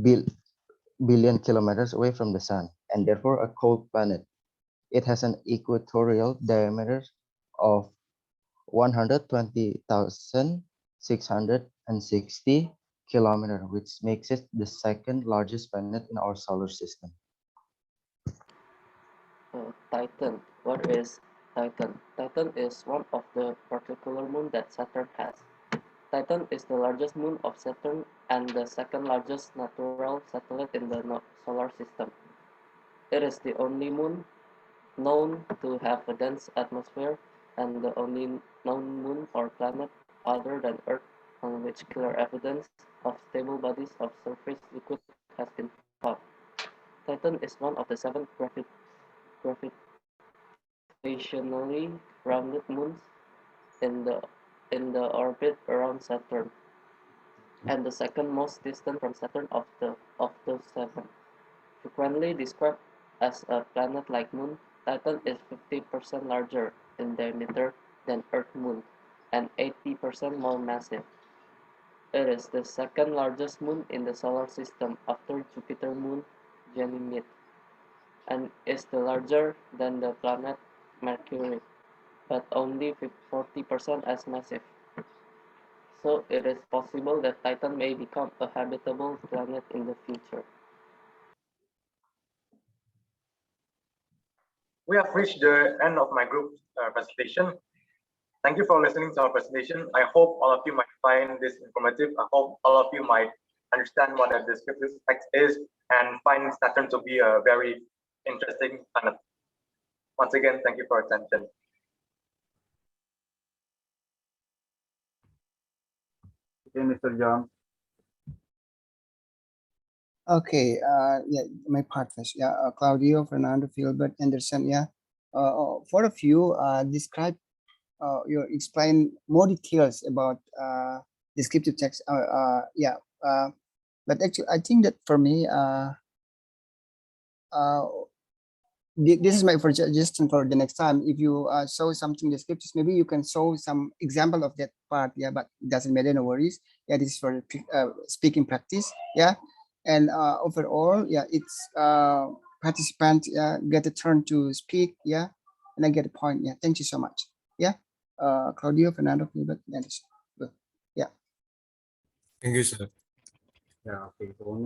billion kilometers away from the Sun, and therefore a cold planet. It has an equatorial diameter of 120,660 kilometers, which makes it the second largest planet in our solar system. Titan. What is Titan? Titan is one of the particular moon that Saturn has. Titan is the largest moon of Saturn and the second largest natural satellite in the solar system. It is the only moon known to have a dense atmosphere and the only known moon or planet other than Earth on which clear evidence of stable bodies of surface liquid has been found. Titan is one of the 7 gravitationally grounded moons in the orbit around Saturn, and the second most distant from Saturn of those 7. Frequently described as a planet-like moon, Titan is 50% larger in diameter than Earth moon and 80% more massive. It is the second largest moon in the solar system after Jupiter moon Ganymede, and is larger than the planet Mercury, but only 40% as massive. So it is possible that Titan may become a habitable planet in the future. We have reached the end of my group presentation. Thank you for listening to our presentation. I hope all of you might find this informative. I hope all of you might understand what a descriptive text is and find Saturn to be a very interesting planet. Once again, thank you for your attention. Okay, Mr. John. Okay, yeah, my part first. Yeah, Claudio, Fernando, Philbert, Anderson. Yeah, four of you describe, you explain more details about descriptive text. Yeah, but actually, I think that for me, this is my suggestion for the next time. If you show something descriptive, maybe you can show some example of that part. Yeah, but it doesn't matter. No worries. Yeah, this is for speaking practice. Yeah. And overall, yeah, it's participant get a turn to speak, yeah, and I get a point. Yeah, thank you so much. Yeah, Claudio, Fernando, Philbert, Anderson. Yeah. Thank you, sir. Yeah, okay. For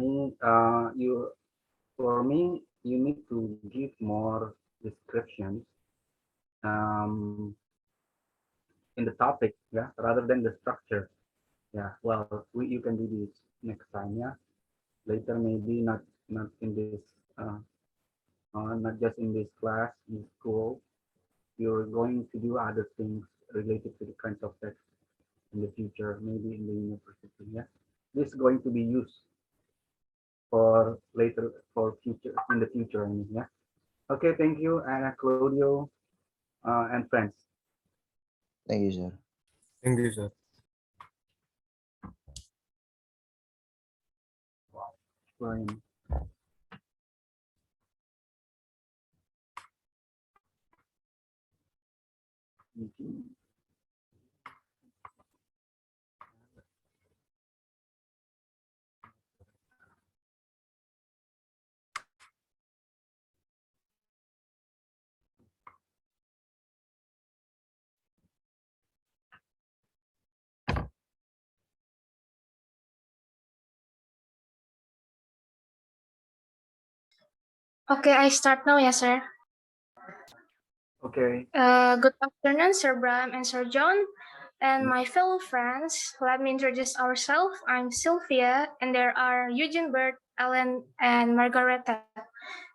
me, you need to give more descriptions in the topic, yeah, rather than the structure. Yeah, well, you can do this next time, yeah. Later, maybe not in this, not just in this class, in school. You're going to do other things related to the kinds of text in the future, maybe in the university. Yeah, this is going to be used for later, for future, in the future. I mean, yeah. Okay, thank you, Anna, Claudio, and friends. Thank you, sir. Thank you, sir. Bryan. Okay, I start now, yes, sir. Okay. Good afternoon, Sir Bryan and Sir John, and my fellow friends. Let me introduce ourselves. I'm Sylvia, and there are Eugene, Bert, Ellen, and Margareta.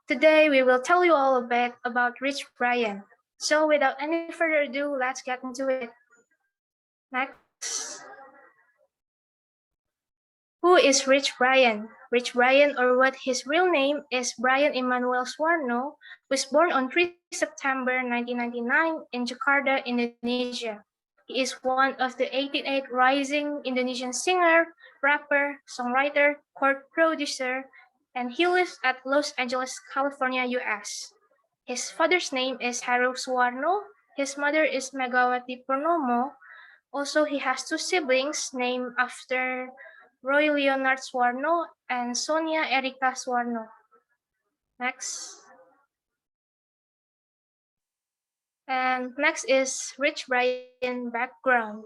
Today, we will tell you all a bit about Rich Bryan. So, without any further ado, let's get into it. Next. Who is Rich Bryan? Rich Bryan, or what his real name is Bryan Emmanuel Suwarno, was born on 3 September 1999 in Jakarta, Indonesia. He is one of the 88 rising Indonesian singer, rapper, songwriter, court producer, and he lives at Los Angeles, California, US. His father's name is Haru Suwarno. His mother is Megawati Purnomo. Also, he has two siblings named after Roy Leonard Suwarno and Sonia Erika Suwarno. Next. And next is Rich Bryan background.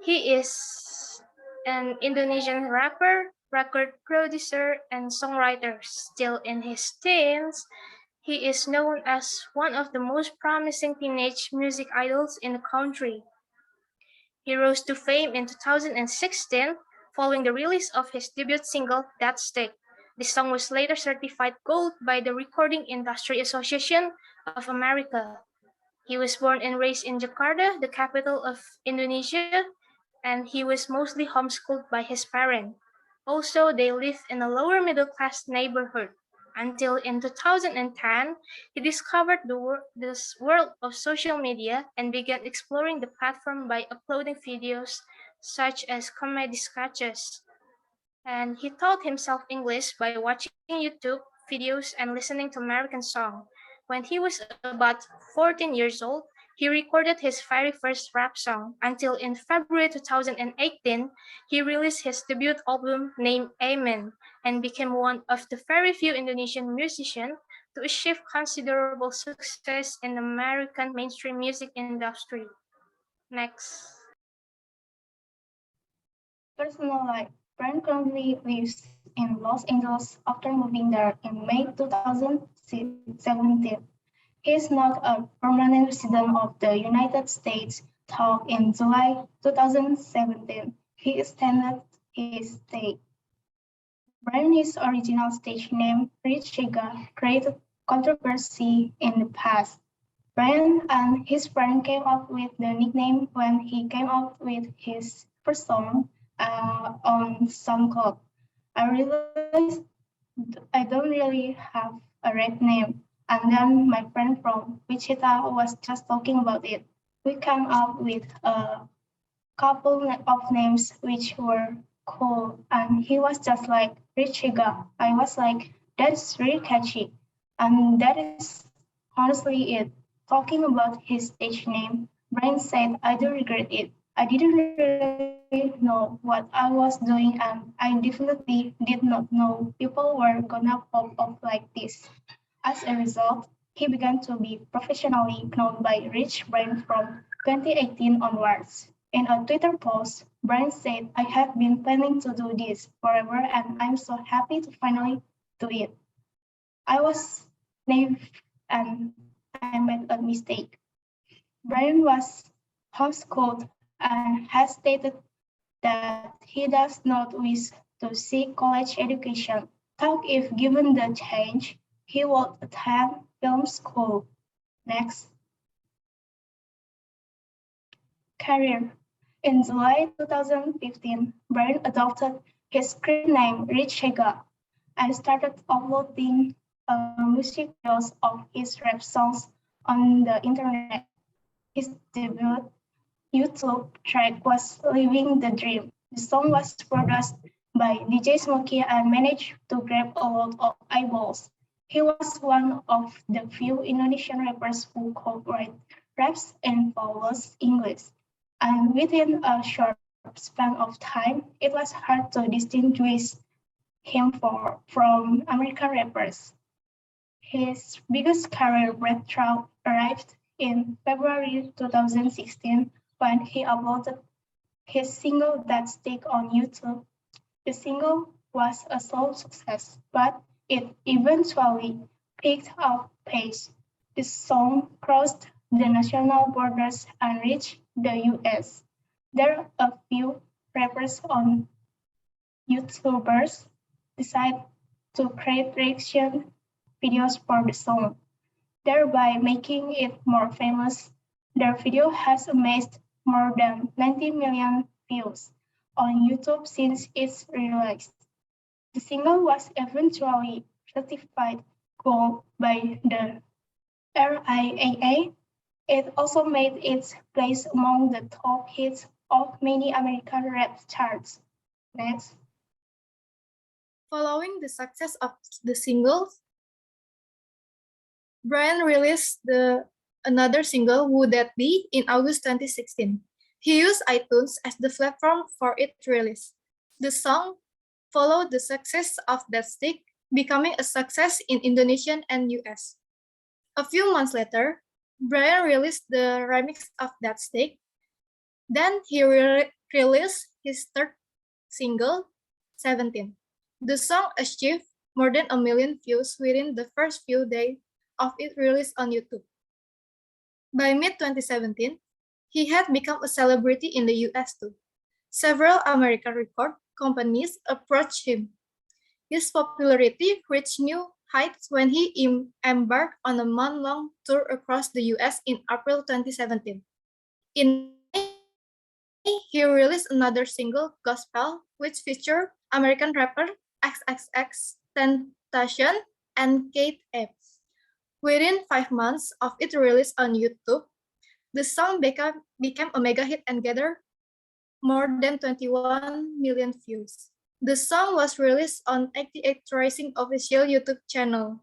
He is an Indonesian rapper, record producer, and songwriter. Still in his teens, he is known as one of the most promising teenage music idols in the country. He rose to fame in 2016 following the release of his debut single, That Stick. The song was later certified gold by the Recording Industry Association of America. He was born and raised in Jakarta, the capital of Indonesia, and he was mostly homeschooled by his parents. Also, they lived in a lower middle class neighborhood. Until in 2010, he discovered this world of social media and began exploring the platform by uploading videos such as comedy sketches. And he taught himself English by watching YouTube videos and listening to American songs. When he was about 14 years old, he recorded his very first rap song until in February 2018, he released his debut album named Amen and became one of the very few Indonesian musicians to achieve considerable success in the American mainstream music industry. Next. Personal life. Bryan currently lives in Los Angeles after moving there in May 2017. He is not a permanent resident of the United States, talk in July 2017, he extended his stay. Bryan, his original stage name, Rich Chiga, created controversy in the past. Bryan and his friend came up with the nickname when he came out with his first song on SoundCloud. I realized I don't really have a rap name, and then my friend from Wichita was just talking about it. We came up with a couple of names which were cool, and he was just like Richiga. I was like, that's really catchy, and that is honestly it. Talking about his stage name, Bryan said, I do regret it. I didn't really know what I was doing, and I definitely did not know people were gonna pop up like this. As a result, he began to be professionally known by Rich Bryan from 2018 onwards. In a Twitter post, Bryan said, I have been planning to do this forever and I'm so happy to finally do it. I was naive and I made a mistake. Bryan was homeschooled and has stated that he does not wish to seek college education. Thought if given the chance, he would attend film school. Next. Career. In July 2015, Bryan adopted his screen name Rich Chega and started uploading music videos of his rap songs on the internet. His debut YouTube track was Living the Dream. The song was produced by DJ Smokey and managed to grab a lot of eyeballs. He was one of the few Indonesian rappers who could write raps in flawless English. And within a short span of time, it was hard to distinguish him from American rappers. His biggest career breakthrough arrived in February 2016 when he uploaded his single That Stick on YouTube. The single was a slow success, but it eventually picked up pace. The song crossed the national borders and reached the US. There are a few rappers on YouTubers decide to create reaction videos for the song, thereby making it more famous. Their video has amassed more than 90 million views on YouTube since its release. The single was eventually certified gold by the RIAA. It also made its place among the top hits of many American rap charts. Next. Following the success of the singles, Bryan released another single, Would That Be, in August 2016. He used iTunes as the platform for its release. The song followed the success of That Stick, becoming a success in Indonesian and US. A few months later, Bryan released the remix of That Stick. Then he released his third single, 17. The song achieved more than 1 million views within the first few days of its release on YouTube. By mid-2017, he had become a celebrity in the US too. Several American record companies approached him. His popularity reached new heights when he embarked on a month-long tour across the US in April 2017. In May, he released another single, Gospel, which featured American rapper XXXTentacion and Kate Epps. Within 5 months of its release on YouTube, the song became a mega hit and gathered more than 21 million views. The song was released on 88 Rising official YouTube channel.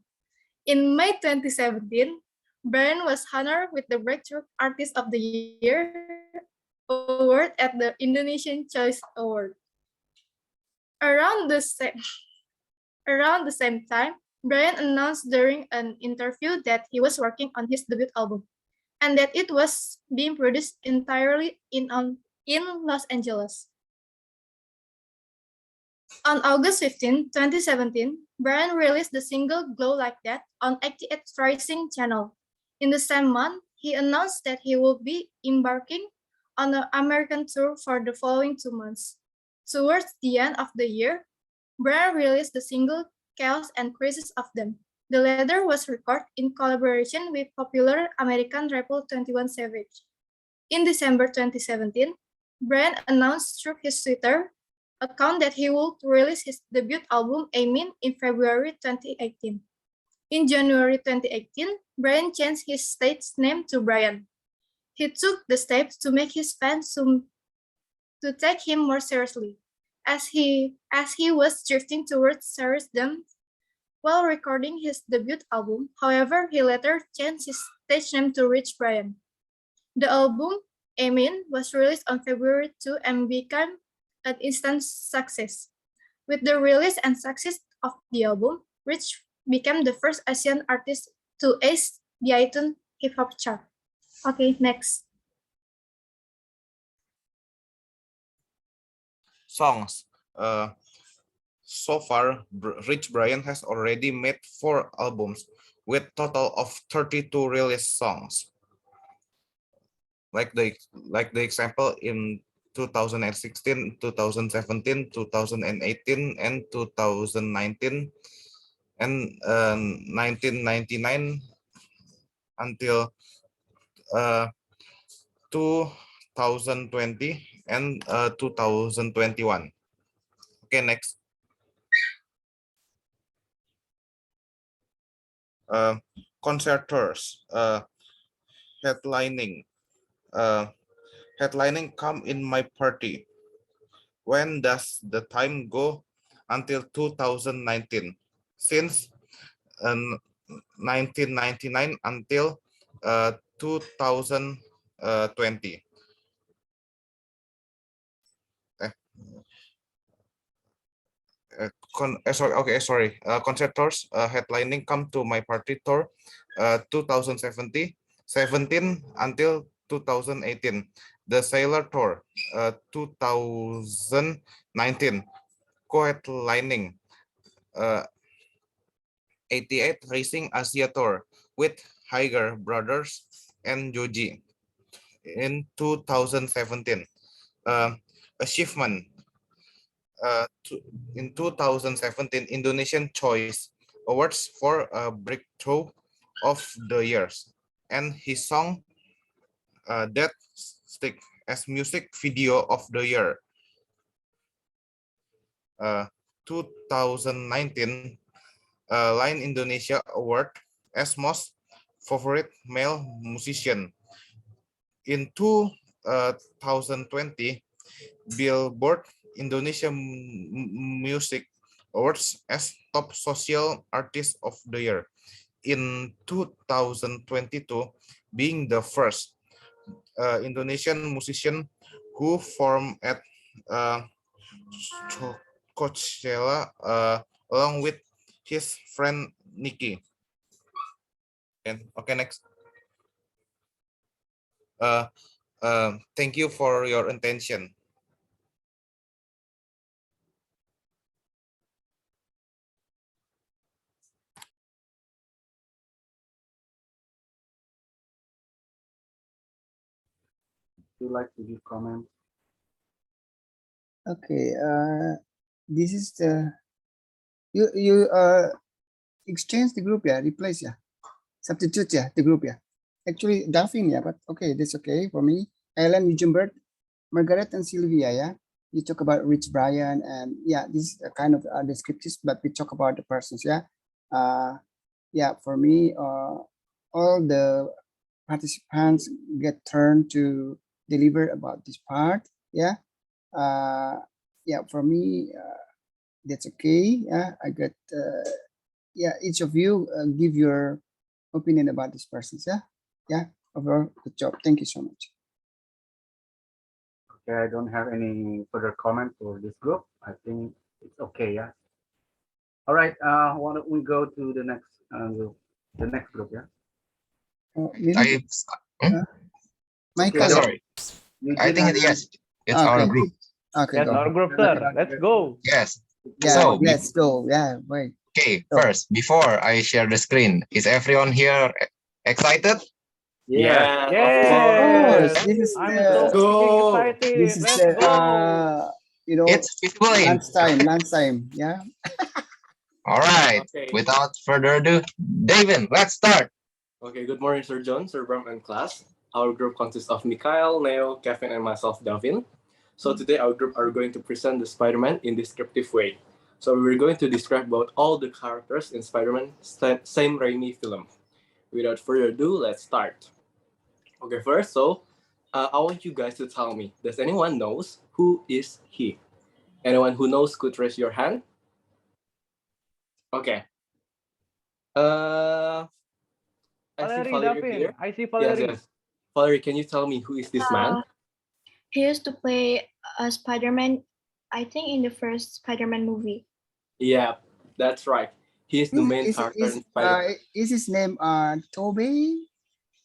In May 2017, Bryan was honored with the Breakthrough Artist of the Year award at the Indonesian Choice Award. Around the same time, Bryan announced during an interview that he was working on his debut album and that it was being produced entirely in Los Angeles. On August 15, 2017, Bryan released the single Glow Like That on 88 Rising channel. In the same month, he announced that he will be embarking on an American tour for the following 2 months. Towards the end of the year, Bryan released the single Chaos and Crisis of Them. The latter was recorded in collaboration with popular American rapper 21 Savage. In December 2017, Bryan announced through his Twitter account that he would release his debut album Amen in February 2018. In January 2018, Bryan changed his stage name to Bryan. He took the steps to make his fans to take him more seriously, as he was drifting towards seriousness while recording his debut album. However, he later changed his stage name to Rich Bryan. The album, Amen, was released on February 2 and became an instant success. With the release and success of the album, Rich became the first Asian artist to ace the iTunes hip hop chart. Okay, next. Songs. So far, Rich Bryan has already made 4 albums with total of 32 released songs. Like the example in 2016, 2017, 2018, and 2019, and 1999 until 2020 and 2021. Okay, next. Concert tours. Headlining. Headlining come in my party. When does the time go? Until 2019. Since 1999 until 2020. Sorry. Concert tours headlining come to my party tour 2017 until 2018. The Sailor Tour 2019. Co-headlining 88 Racing Asia Tour with Higer Brothers and Joji in 2017. Achievement in 2017 Indonesian Choice Awards for Breakthrough of the Years, and his song That Stick as Music Video of the Year. 2019 Line Indonesia Award as Most Favorite Male Musician. In 2020 Billboard Indonesia Music Awards as Top Social Artist of the Year. In 2022, being the first Indonesian musician who performed at Coachella along with his friend Nicky. And okay, next. Thank you for your attention. Would you like to give comments? Okay, this is the you exchange the group, yeah, replace, yeah, substitute, yeah, the group, yeah. Actually, Daphne, yeah, but okay, that's okay for me. Ellen, Eugene, Margaret, and Sylvia, yeah. You talk about Rich Bryan, and yeah, this is a kind of descriptive, but we talk about the persons, yeah. Yeah, for me, all the participants get turned to deliver about this part, yeah. Yeah, for me, that's okay. Yeah, I got. Yeah, each of you give your opinion about this persons. Yeah, yeah. Overall, good job. Thank you so much. Okay, I don't have any further comment for this group. I think it's okay. Yeah. All right. Why don't we go to the next group? The next group. Yeah. Michael. Sorry. I think yes, it's our group. Okay, yes, go. our group, sir. Let's go. Yes. Yeah, So let's go. Yeah, wait. okay, first, before I share the screen, is everyone here excited? Yeah, Yeah, of Of course, course. this is I'm the so Let's freaking go. excited. this is Let's the go. It's visible in. lunchtime. Yeah. All right. Okay. Without further ado, David, let's start. Okay, good morning, Sir John, Sir Bram, and class. Our group consists of Mikhail, Neo, Kevin, and myself, Davin. So today our group are going to present the Spider-Man in descriptive way. So we're going to describe about all the characters in Spider-Man Sam Raimi film. Without further ado, let's start. Okay, first, I want you guys to tell me, does anyone knows who is he? Anyone who knows could raise your hand. Okay. I see Valerie, Valerie Davin. here. I see Yes, Valerie. yes. Valerie, can you tell me who is this man? He used to play Spider-Man, I think in the first Spider-Man movie. Yeah, that's right. He is the main Is character in Spider-Man. is his name Toby?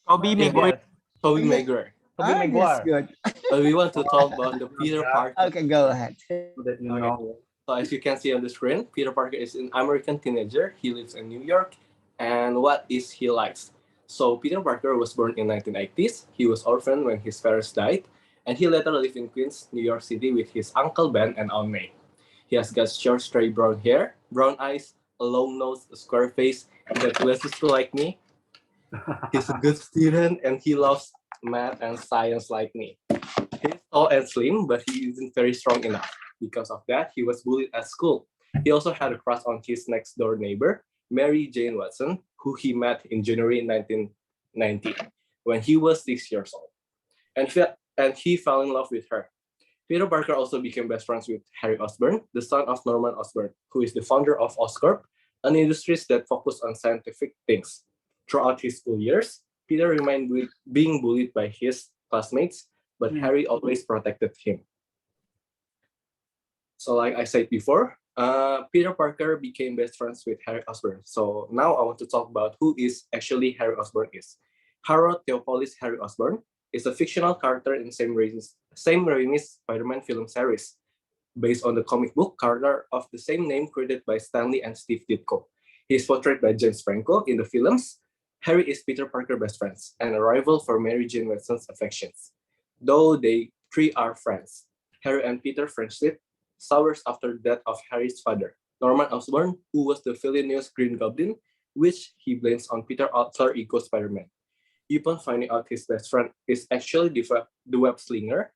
Tobey Yes, Maguire. yes. Tobey Yeah. Maguire. Tobey That's Maguire. good. We want to talk about the Peter Parker. Okay, go ahead. So that you Okay. know. So as you can see on the screen, Peter Parker is an American teenager. He lives in New York. And what is he likes? So Peter Parker was born in 1980s. He was orphaned when his parents died. And he later lived in Queens, New York City with his Uncle Ben and Aunt May. He has got short, straight brown hair, brown eyes, a long nose, a square face, and that glasses like me. He's a good student and he loves math and science like me. He's tall and slim, but he isn't very strong enough. Because of that, he was bullied at school. He also had a crush on his next door neighbor, Mary Jane Watson, who he met in January 1990 when he was 6 years old. And he fell in love with her. Peter Parker also became best friends with Harry Osborn, the son of Norman Osborn, who is the founder of Oscorp, an industry that focuses on scientific things. Throughout his school years, Peter remained being bullied by his classmates, but Harry always protected him. So like I said before, Peter Parker became best friends with Harry Osborn. So now I want to talk about who is actually Harry Osborn is. Harold Theopolis Harry Osborn is a fictional character in Sam Raimi's Spider-Man film series, based on the comic book character of the same name created by Stanley and Steve Ditko. He is portrayed by James Franco in the films. Harry is Peter Parker's best friends and a rival for Mary Jane Watson's affections. Though they three are friends, Harry and Peter's friendship sours after the death of Harry's father, Norman Osborn, who was the villainous Green Goblin, which he blames on Peter's alter ego Spider-Man. Upon finding out his best friend is actually the web slinger,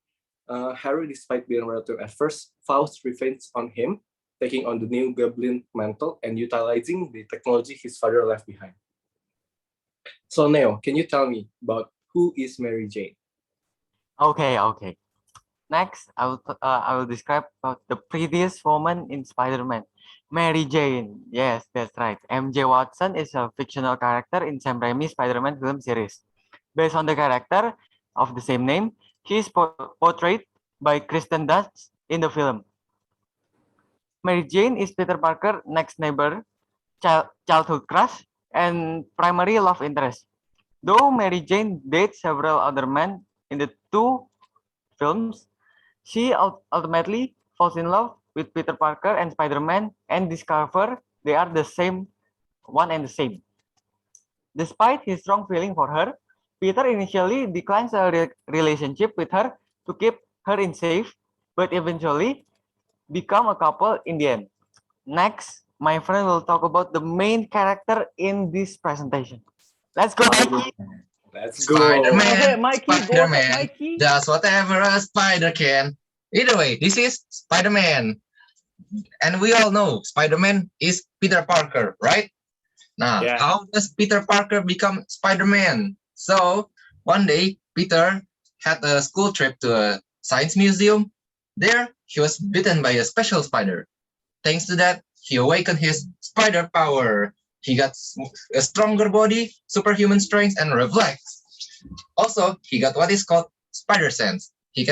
Harry, despite being relative at first, vows revenge on him, taking on the new Goblin mantle and utilizing the technology his father left behind. So Neo, can you tell me about who is Mary Jane? Okay. Next, I will describe about the prettiest woman in Spider-Man, Mary Jane. Yes, that's right. MJ Watson is a fictional character in Sam Raimi's Spider-Man film series. Based on the character of the same name, she is portrayed by Kristen Dunst in the film. Mary Jane is Peter Parker's next neighbor, childhood crush, and primary love interest. Though Mary Jane dates several other men in the two films, she ultimately falls in love with Peter Parker and Spider-Man and discover they are the same one and the same. Despite his strong feeling for her, Peter initially declines a relationship with her to keep her in safe, but eventually become a couple in the end. Next, my friend will talk about the main character in this presentation. Let's go, Mikey. Let's go. Go ahead, Spider-Man, Mikey. Go ahead, Spider-Man Mikey. does whatever a spider can. Either way, this is Spider-Man. And we all know Spider-Man is Peter Parker, right? Now, Yeah. how does Peter Parker become Spider-Man? So, one day, Peter had a school trip to a science museum. There, he was bitten by a special spider. Thanks to that, he awakened his spider power. He got a stronger body, superhuman strength, and reflex. Also, he got what is called spider sense. He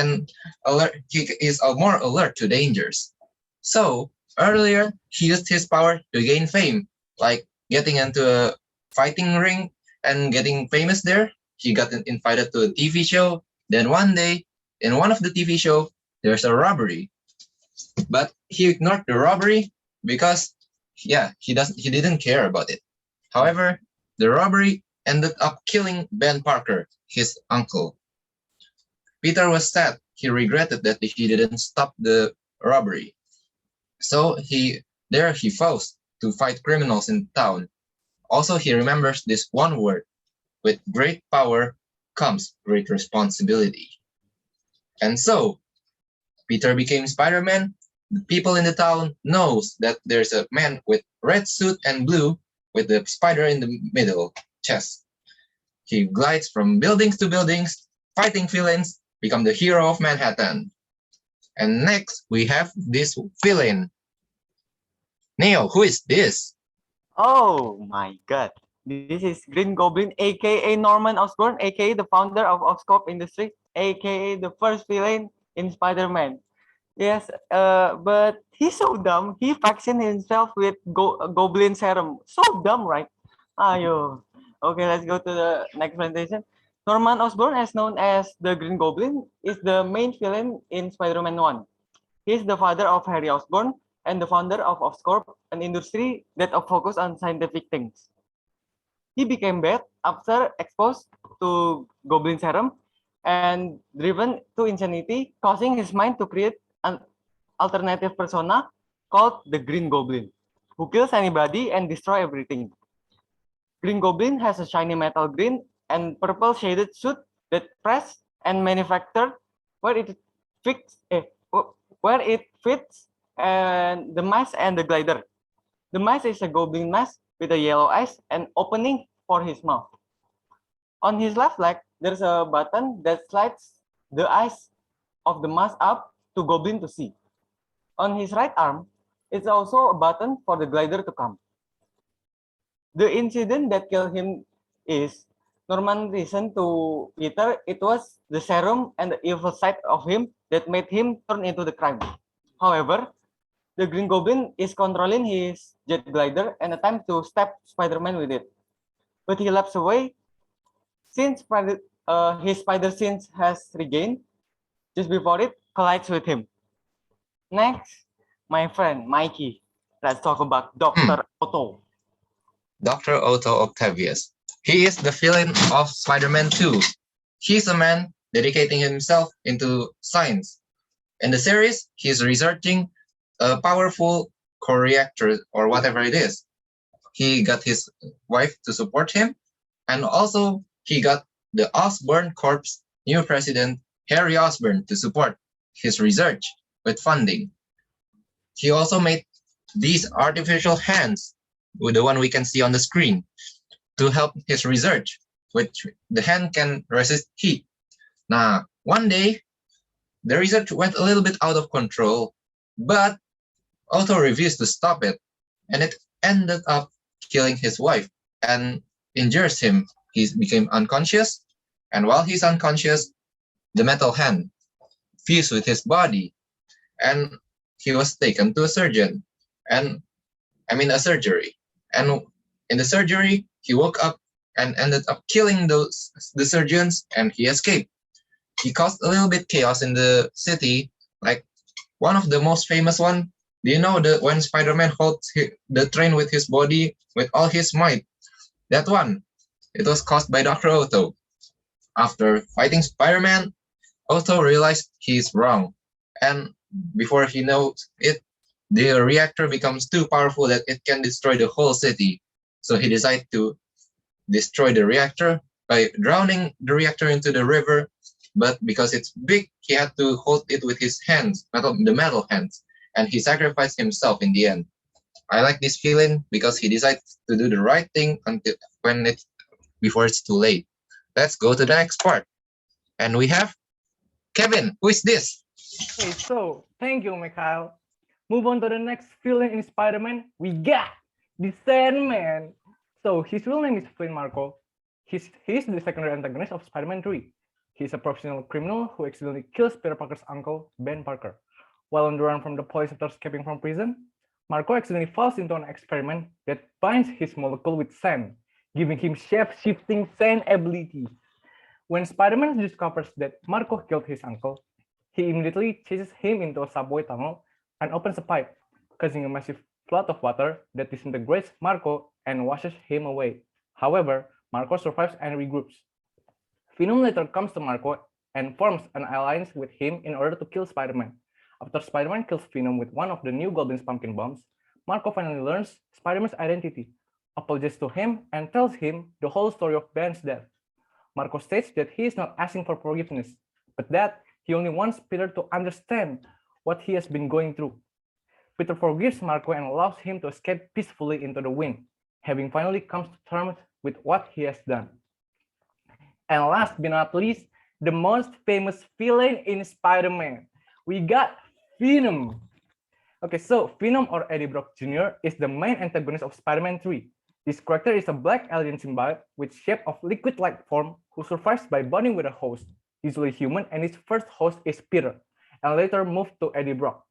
is more alert to dangers. So, earlier, he used his power to gain fame, like getting into a fighting ring and getting famous there. He got invited to a TV show. Then one day, in one of the TV shows, there's a robbery. But he ignored the robbery because, he didn't care about it. However, the robbery ended up killing Ben Parker, his uncle. Peter was sad. He regretted that he didn't stop the robbery. So he vows to fight criminals in town. Also, he remembers this one word: with great power comes great responsibility. And so Peter became Spider-Man. The people in the town knows that there's a man with red suit and blue with the spider in the middle chest. He glides from buildings to buildings, fighting villains, become the hero of Manhattan. And next we have this villain. Neo, who is this? Oh my God. This is Green Goblin, aka Norman Osborn, aka the founder of Oscorp Industries, aka the first villain in Spider-Man. Yes, but he's so dumb. He vaccinated himself with Goblin serum. So dumb, right? Ayo. Okay, let's go to the next presentation. Norman Osborn, as known as the Green Goblin, is the main villain in Spider-Man 1. He's the father of Harry Osborn and the founder of Oscorp, an industry that focuses on scientific things. He became bad after exposed to Goblin serum and driven to insanity, causing his mind to create an alternative persona called the Green Goblin, who kills anybody and destroy everything. Green Goblin has a shiny metal green and purple shaded suit that pressed and manufactured where it fits and the mask and the glider. The mask is a goblin mask with a yellow eyes and opening for his mouth. On his left leg, there's a button that slides the eyes of the mask up to Goblin to see. On his right arm, it's also a button for the glider to come. The incident that killed him is Norman reasoned to Peter it was the serum and the evil side of him that made him turn into the crime. However, the Green Goblin is controlling his jet glider and attempt to stab Spider-Man with it. But he leaps away since his spider sense has regained just before it collides with him. Next, my friend Mikey. Let's talk about Dr. Otto. Dr. Otto Octavius. He is the villain of Spider-Man 2. He's a man dedicating himself into science. In the series, he's researching a powerful core reactor or whatever it is. He got his wife to support him, and also he got the Osborn Corp's new president, Harry Osborn, to support his research with funding. He also made these artificial hands, with the one we can see on the screen, to help his research, which the hand can resist heat. Now, one day, the research went a little bit out of control, but Otto refused to stop it, and it ended up killing his wife and injures him. He became unconscious, and while he's unconscious, the metal hand fused with his body, and he was taken to a surgery. And in the surgery, he woke up and ended up killing the surgeons, and he escaped. He caused a little bit chaos in the city, like one of the most famous one. Do you know when Spider-Man holds the train with his body with all his might? That one, it was caused by Dr. Otto. After fighting Spider-Man, Otto realized he's wrong, and before he knows it, the reactor becomes too powerful that it can destroy the whole city. So he decided to destroy the reactor by drowning the reactor into the river. But because it's big, he had to hold it with his hands, the metal hands, and he sacrificed himself in the end. I like this feeling because he decided to do the right thing before it's too late. Let's go to the next part. And we have Kevin. Who is this? Okay, so thank you, Mikhail. Move on to the next villain in Spider-Man. We got the Sandman. So his real name is Flynn Marko. He's the secondary antagonist of Spider-Man 3. He's a professional criminal who accidentally kills Peter Parker's uncle, Ben Parker. While on the run from the police after escaping from prison, Marko accidentally falls into an experiment that binds his molecule with sand, giving him shape-shifting sand abilities. When Spider-Man discovers that Marko killed his uncle, he immediately chases him into a subway tunnel and opens a pipe, causing a massive flood of water that disintegrates Marko and washes him away. However, Marco survives and regroups. Venom later comes to Marco and forms an alliance with him in order to kill Spider-Man. After Spider-Man kills Venom with one of the new Goblin's pumpkin bombs, Marco finally learns Spider-Man's identity, apologizes to him, and tells him the whole story of Ben's death. Marco states that he is not asking for forgiveness, but that he only wants Peter to understand what he has been going through. Peter forgives Marco and allows him to escape peacefully into the wind, having finally come to terms with what he has done. And last but not least, the most famous villain in Spider-Man. We got Venom. Okay, so Venom or Eddie Brock Jr. is the main antagonist of Spider-Man 3. This character is a black alien symbiote with shape of liquid-like form who survives by bonding with a host, usually human, and his first host is Peter, and later moved to Eddie Brock.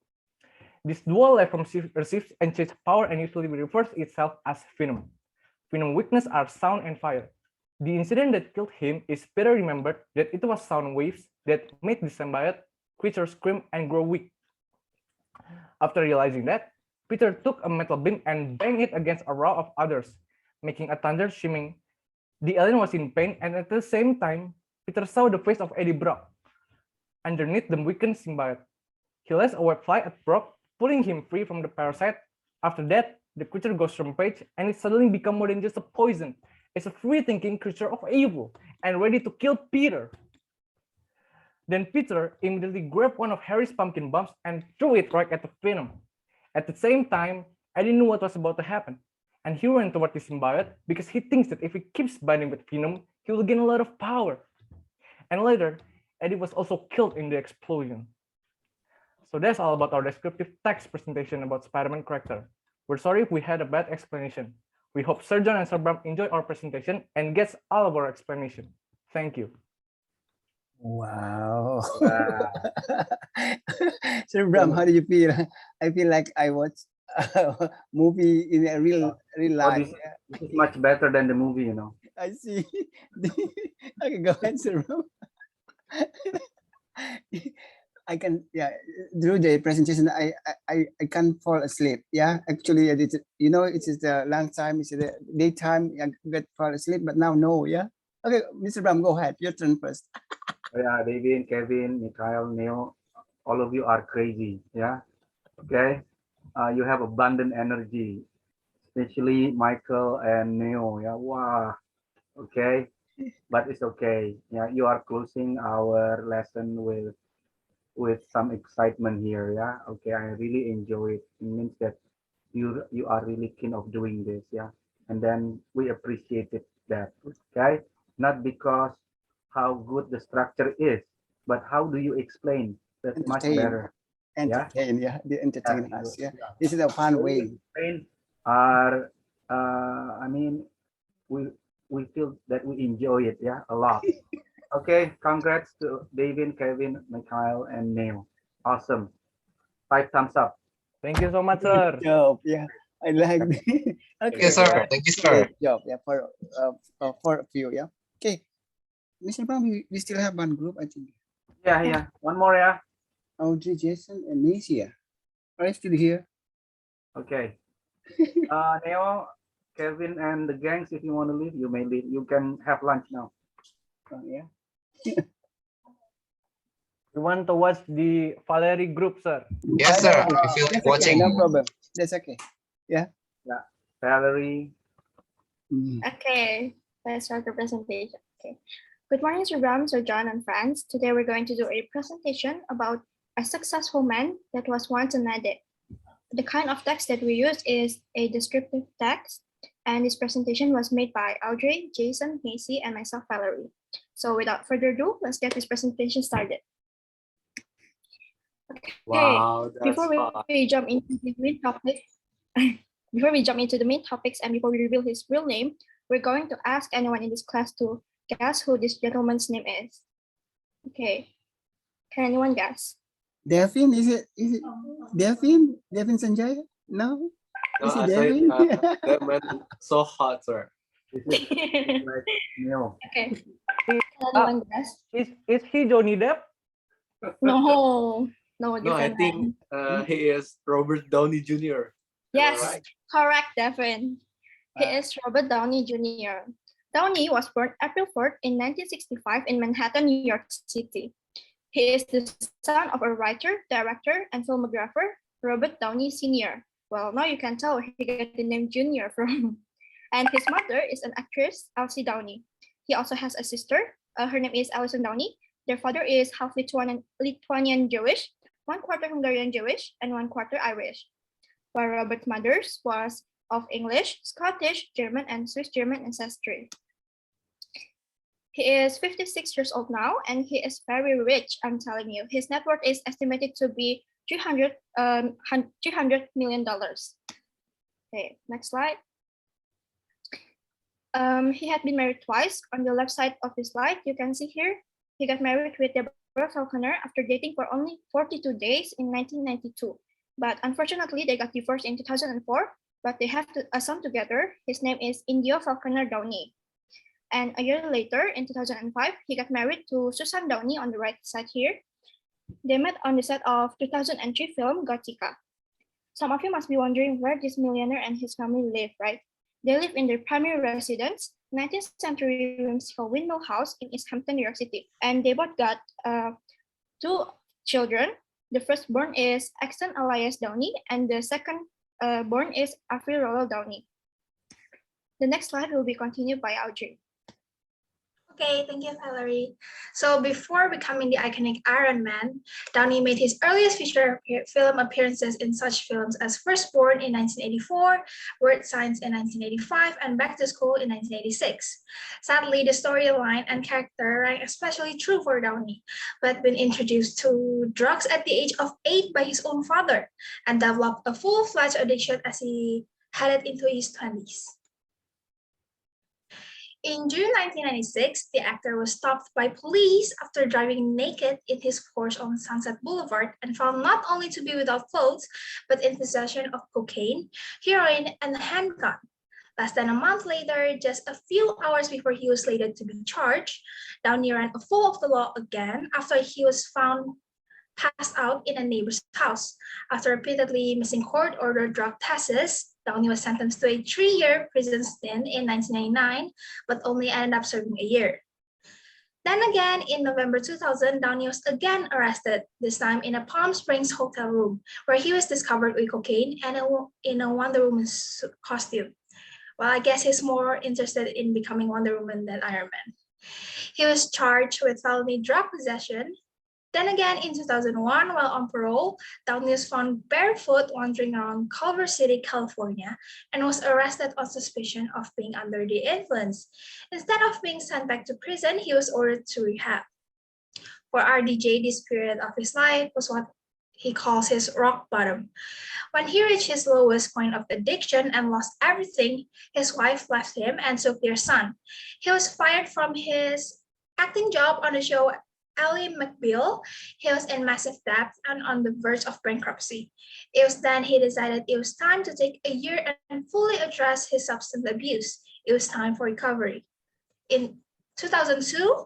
This dual life form receives enhanced power and usually refers itself as Venom. Venom's weaknesses are sound and fire. The incident that killed him is Peter remembered that it was sound waves that made the symbiote creature scream and grow weak. After realizing that, Peter took a metal beam and banged it against a row of others, making a thunder shimming. The alien was in pain, and at the same time, Peter saw the face of Eddie Brock underneath the weakened symbiote. He lets a web fly at Brock, pulling him free from the parasite. After that, the creature goes rampage, and it suddenly becomes more than just a poison. It's a free-thinking creature of evil and ready to kill Peter. Then Peter immediately grabbed one of Harry's pumpkin bombs and threw it right at the Venom. At the same time, Eddie knew what was about to happen, and he ran toward the symbiote because he thinks that if he keeps binding with Venom, he will gain a lot of power. And later, Eddie was also killed in the explosion. So that's all about our descriptive text presentation about Spider-Man character. We're sorry if we had a bad explanation. We hope Sir John and Sir Bram enjoy our presentation and gets all of our explanation. Thank you. Wow. Sir Bram, how do you feel? I feel like I watched a movie in a real life. This is much better than the movie, you know. I see. Okay, go ahead, Sir Bram. I can, yeah, through the presentation, I can't fall asleep. Yeah, actually, it's, you know, it's the long time, it's the daytime, I get fall asleep, but now no, yeah. Okay, Mr. Bram, go ahead. Your turn first. Yeah, David, Kevin, Mikhail, Neo, all of you are crazy. Yeah. Okay. You have abundant energy, especially Michael and Neo. Yeah. Wow. Okay. But it's okay. Yeah. You are closing our lesson with some excitement here. Yeah. Okay. I really enjoy it. It means that you are really keen of doing this. Yeah. And then we appreciated that. Okay. Not because how good the structure is, but how do you explain? That's much better. Entertain, yeah, they entertain Yeah. us. Yeah, this is a fun way. Are I mean, we feel that we enjoy it, yeah, a lot. Okay, congrats to David, Kevin, Mikhail, and Neil. Awesome. 5 thumbs up. Thank you so much, sir. Good job. Yeah, I like. Okay, Thank you, sir. Thank you, sir. Good job. Yeah, for a few. Yeah. Okay, Mr. Brown, we still have one group, I think. Yeah. One more, yeah. Audrey, Jason, and Nasia. Are you still here? Okay. Neo, Kevin, and the gangs, if you want to leave, you may leave. You can have lunch now. Yeah. You want to watch the Valerie group, sir? Yes, sir. I feel like watching. No problem. That's okay. Yeah. Yeah. Valerie. Okay, let's start the presentation. Okay. Good morning, Sir Bram, Sir John, and friends. Today we're going to do a presentation about a successful man that was once an addict. The kind of text that we use is a descriptive text, and this presentation was made by Audrey, Jason, Casey, and myself, Valerie. So without further ado, let's get this presentation started. Okay. Wow, Before we jump into the main topic, before we jump into the main topics and before we reveal his real name, we're going to ask anyone in this class to guess who this gentleman's name is. Okay. Can anyone guess? Devin, is it Devin? Devin Sanjay? No? No, Is it I Devin? said that man so hot, sir. No. Okay. Can anyone guess? Is he Johnny Depp? No, No, I different think man. he is Robert Downey Jr. Yes, right? correct, Devin. He is Robert Downey Jr. Downey was born April 4th in 1965 in Manhattan, New York City. He is the son of a writer, director, and filmographer, Robert Downey Sr. Well, now you can tell where he got the name Jr. from. And his mother is an actress, Elsie Downey. He also has a sister. Her name is Alison Downey. Their father is half Lithuanian Jewish, 1/4 Hungarian Jewish, and 1/4 Irish. While Robert's mother was of English, Scottish, German, and Swiss German ancestry. He is 56 years old now, and he is very rich, I'm telling you. His net worth is estimated to be $300 million. Okay, next slide. He had been married twice. On the left side of the slide, you can see here, he got married with Deborah Falconer after dating for only 42 days in 1992. But unfortunately, they got divorced in 2004, but they have a son together. His name is Indio Falconer Downey. And a year later, in 2005, he got married to Susan Downey on the right side here. They met on the set of 2003 film Gothica. Some of you must be wondering where this millionaire and his family live, right? They live in their primary residence, 19th century whimsical windmill house in East Hampton, New York City. And they both got 2 children. The firstborn is Axton Elias Downey, and the second born is Avril Rowell Downey. The next slide will be continued by Audrey. Okay, thank you, Valerie. So before becoming the iconic Iron Man, Downey made his earliest feature film appearances in such films as Firstborn in 1984, Word Science in 1985, and Back to School in 1986. Sadly, the storyline and character rang especially true for Downey, who had been introduced to drugs at the age of 8 by his own father and developed a full-fledged addiction as he headed into his 20s. In June 1996, the actor was stopped by police after driving naked in his Porsche on Sunset Boulevard and found not only to be without clothes, but in possession of cocaine, heroin, and a handgun. Less than a month later, just a few hours before he was slated to be charged, Downey ran afoul of the law again after he was found passed out in a neighbor's house. After repeatedly missing court-ordered drug tests, Downey was sentenced to a 3-year prison stint in 1999, but only ended up serving a year. Then again, in November 2000, Downey was again arrested, this time in a Palm Springs hotel room, where he was discovered with cocaine and in a Wonder Woman costume. Well, I guess he's more interested in becoming Wonder Woman than Iron Man. He was charged with felony drug possession. Then again, in 2001, while on parole, Downey was found barefoot wandering around Culver City, California, and was arrested on suspicion of being under the influence. Instead of being sent back to prison, he was ordered to rehab. For RDJ, this period of his life was what he calls his rock bottom. When he reached his lowest point of addiction and lost everything, his wife left him and took their son. He was fired from his acting job on the show Ally McBeal. He was in massive debt and on the verge of bankruptcy. It was then he decided it was time to take a year and fully address his substance abuse. It was time for recovery. In 2002,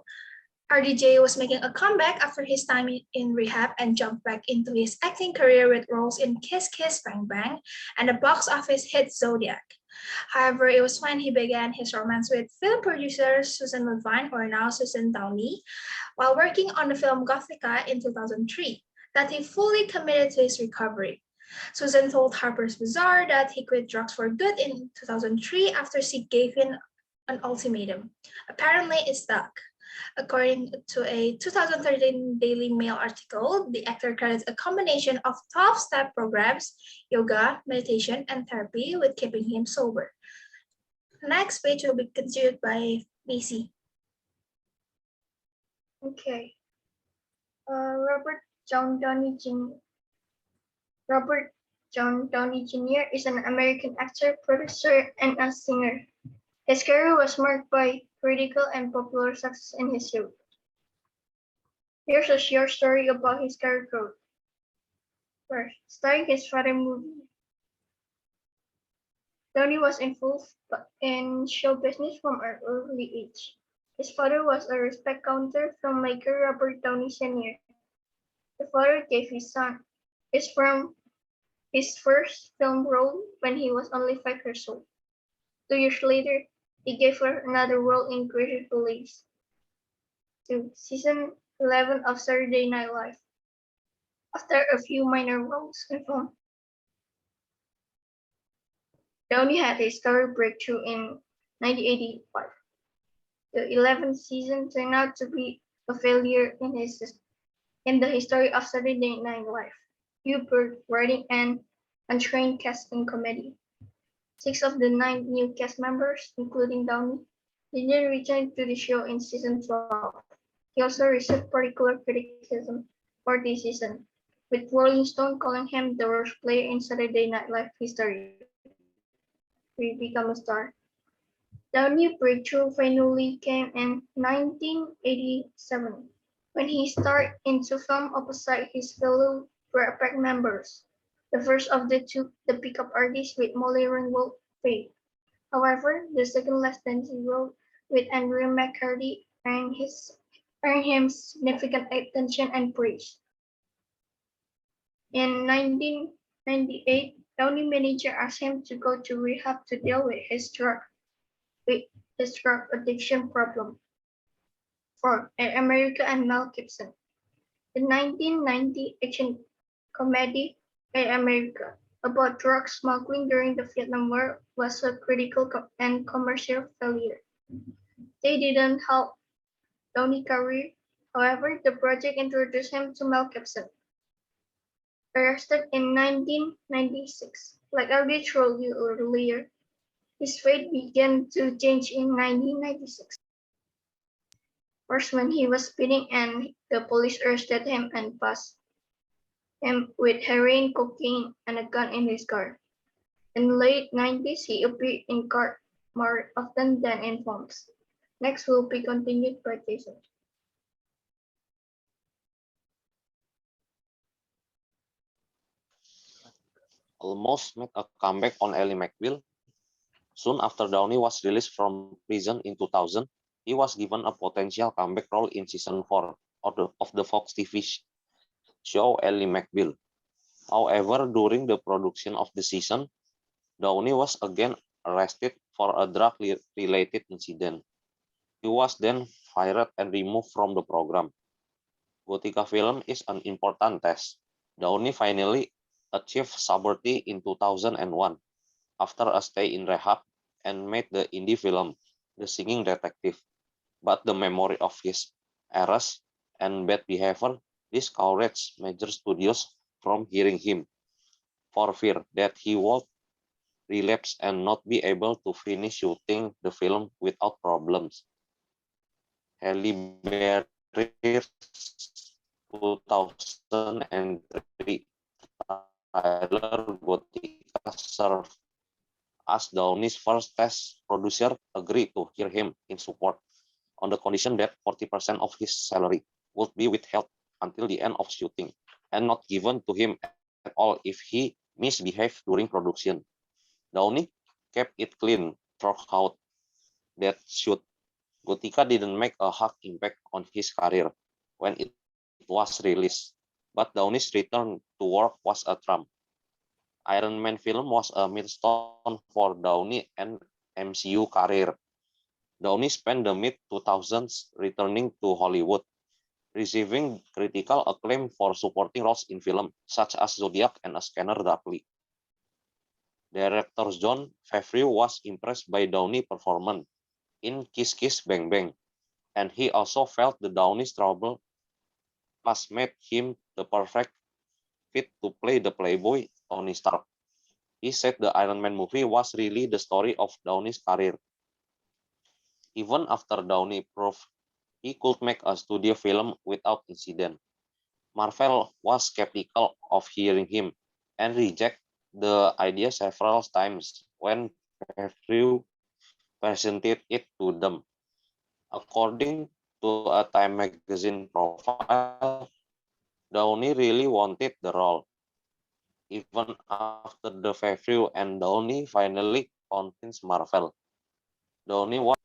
RDJ was making a comeback after his time in rehab and jumped back into his acting career with roles in Kiss Kiss Bang Bang and the box office hit Zodiac. However, it was when he began his romance with film producer Susan Levine, or now Susan Downey, while working on the film Gothica in 2003, that he fully committed to his recovery. Susan told Harper's Bazaar that he quit drugs for good in 2003 after she gave him an ultimatum. Apparently, it stuck. According to a 2013 Daily Mail article, the actor credits a combination of 12-step programs, yoga, meditation, and therapy with keeping him sober. Next page will be continued by Macy. Okay. Robert John Downey Jr. is an American actor, producer, and a singer. His career was marked by critical and popular success in his youth. Here's a short story about his career growth. First, starring his father movie. Downey was involved in show business from an early age. His father was a respect counter filmmaker Robert Downey Sr. The father gave his son his first film role when he was only 5 years old. 2 years later, He gave her another role in Greater Police. 2. Season 11 of Saturday Night Live. After a few minor roles in film, Downey had a star breakthrough in 1985. The 11th season turned out to be a failure in the history of Saturday Night Live, due to writing and untrained casting committee. 6 of the 9 new cast members, including Downey, didn't return to the show in season 12. He also received particular criticism for this season, with Rolling Stone calling him the worst player in Saturday Night Live history. He became a star. Downey's breakthrough finally came in 1987, when he starred into film opposite his fellow Brat Pack members, the first of the two, the pickup artist with Molly Ringwald fade. However, the second less dancing role with Andrew McCarthy earned him significant attention and praise. In 1998, Downey manager asked him to go to rehab to deal with his drug addiction problem. 4. Air America and Mel Gibson. The 1990 action comedy Air America about drug smuggling during the Vietnam War was a critical and commercial failure. They didn't help Downey's career. However, the project introduced him to Mel Gibson. Arrested in 1996, like I told you earlier, his fate began to change in 1996. First, when he was speeding and the police arrested him and buzzed him with heroin, cocaine, and a gun in his car. In the late 90s, he appeared in court more often than in films. Next will be continued by Jason. Almost made a comeback on Ally McBeal. Soon after Downey was released from prison in 2000, he was given a potential comeback role in season 4 of the Fox TV show Ally McBeal. However, during the production of the season, Downey was again arrested for a drug-related incident. He was then fired and removed from the program. Gotika film is an important test. Downey finally achieved sobriety in 2001 after a stay in rehab and made the indie film The Singing Detective. But the memory of his arrest and bad behavior discouraged major studios from hiring him, for fear that he would relapse and not be able to finish shooting the film without problems. Halle Berry's 2003 trailer Gotika served as Downey's first test. Producer agreed to hire him in support on the condition that 40% of his salary would be withheld until the end of shooting and not given to him at all if he misbehaved during production. Downey kept it clean throughout that shoot. Gotika didn't make a hug impact on his career when it was released, but Downey's return to work was a trump. Iron Man film was a milestone for Downey and MCU career. Downey spent the mid-2000s returning to Hollywood, receiving critical acclaim for supporting roles in films such as Zodiac and A Scanner Darkly. Director Jon Favreau was impressed by Downey's performance in Kiss Kiss Bang Bang, and he also felt the Downey's trouble past made him the perfect fit to play the playboy Tony Stark. He said the Iron Man movie was really the story of Downey's career. Even after Downey proved he could make a studio film without incident, Marvel was skeptical of hiring him and rejected the idea several times when Favreau presented it to them. According to a Time magazine profile, Downey really wanted the role. Even after the Favreau and Downey finally convinced Marvel, Downey was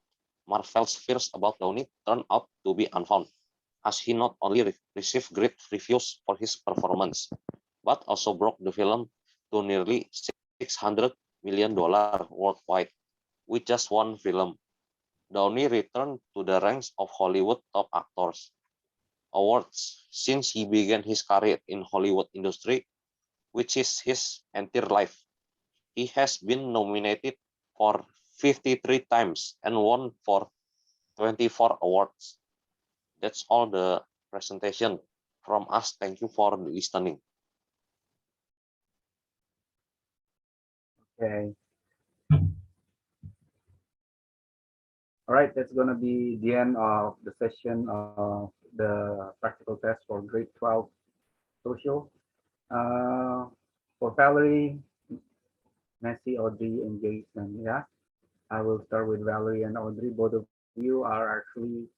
Marvel's fears about Downey turned out to be unfounded, as he not only received great reviews for his performance, but also broke the film to nearly $600 million worldwide with just one film. Downey returned to the ranks of Hollywood top actors awards since he began his career in Hollywood industry, which is his entire life. He has been nominated for 53 times and won for 24 awards. That's all the presentation from us. Thank you for listening. Okay. All right, that's going to be the end of the session of the practical test for grade 12 social. For Valerie, Nancy, Audrey, and Jason, yeah. I will start with Valerie and Audrey. Both of you are actually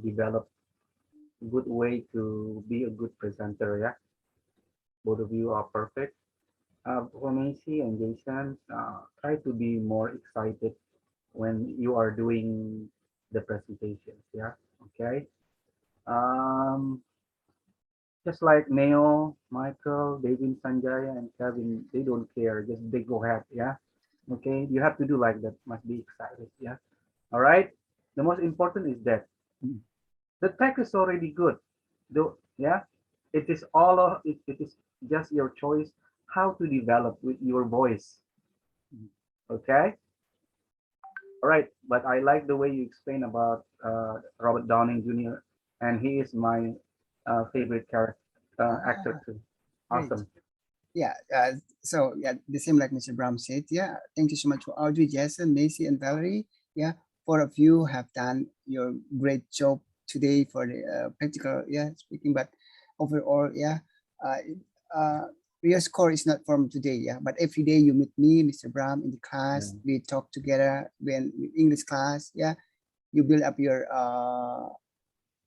developed good way to be a good presenter, yeah. Both of you are perfect. For Nancy and Jason, try to be more excited when you are doing the presentations, yeah. Okay. Just like Neo, Michael, David, Sanjaya, and Kevin, they don't care. Just they go ahead, yeah. Okay, you have to do like that. Must be excited, yeah. All right. The most important is that the text is already good. Though, yeah, it is all of it. It is just your choice how to develop with your voice. Okay. All right, but I like the way you explain about Robert Downey Jr. and he is my favorite character actor too. Great. Awesome. Yeah, so yeah, the same like Mr. Brown said. Yeah, thank you so much for Audrey, Jason, Macy, and Valerie. Yeah, four of you have done your great job today for the practical, yeah, speaking. But overall, yeah, real score is not from today, yeah. But every day you meet me, Mr. Brown, in the class, we talk together when English class, yeah. You build up your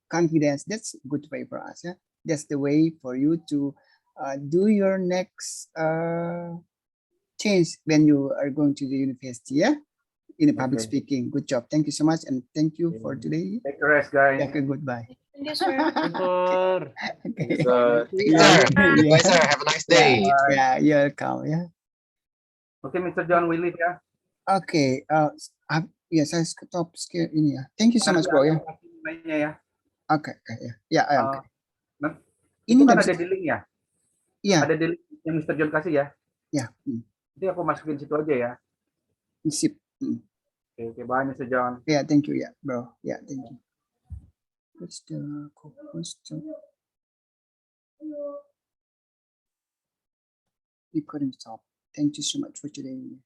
confidence. That's good way for us, yeah. That's the way for you to do your next change when you are going to the university, yeah, in the public Okay. speaking. Good job. Thank you so much, and thank you for today. Take a rest, guys. Yeah, okay, goodbye. Thank you, sir. Okay. Sir. Yeah. Bye, sir. Have a nice day. Yeah, you're welcome. Yeah. Okay, Mr. John, we leave, yeah. Okay. Yes, I stop scare ini ya. Thank you so much, bro. Ya. Mainnya ya. Okay, ya. Ya, oke. Itu Ini kan nggak ada bisa. di link ya. Iya. Ada di link yang Mr. John kasih ya. Ya. Jadi aku masukin situ aja ya. Sip. Oke, bye Mr. John. Ya, thank you ya, bro. Ya, thank you. What's the recording stop. Thank you so much for today.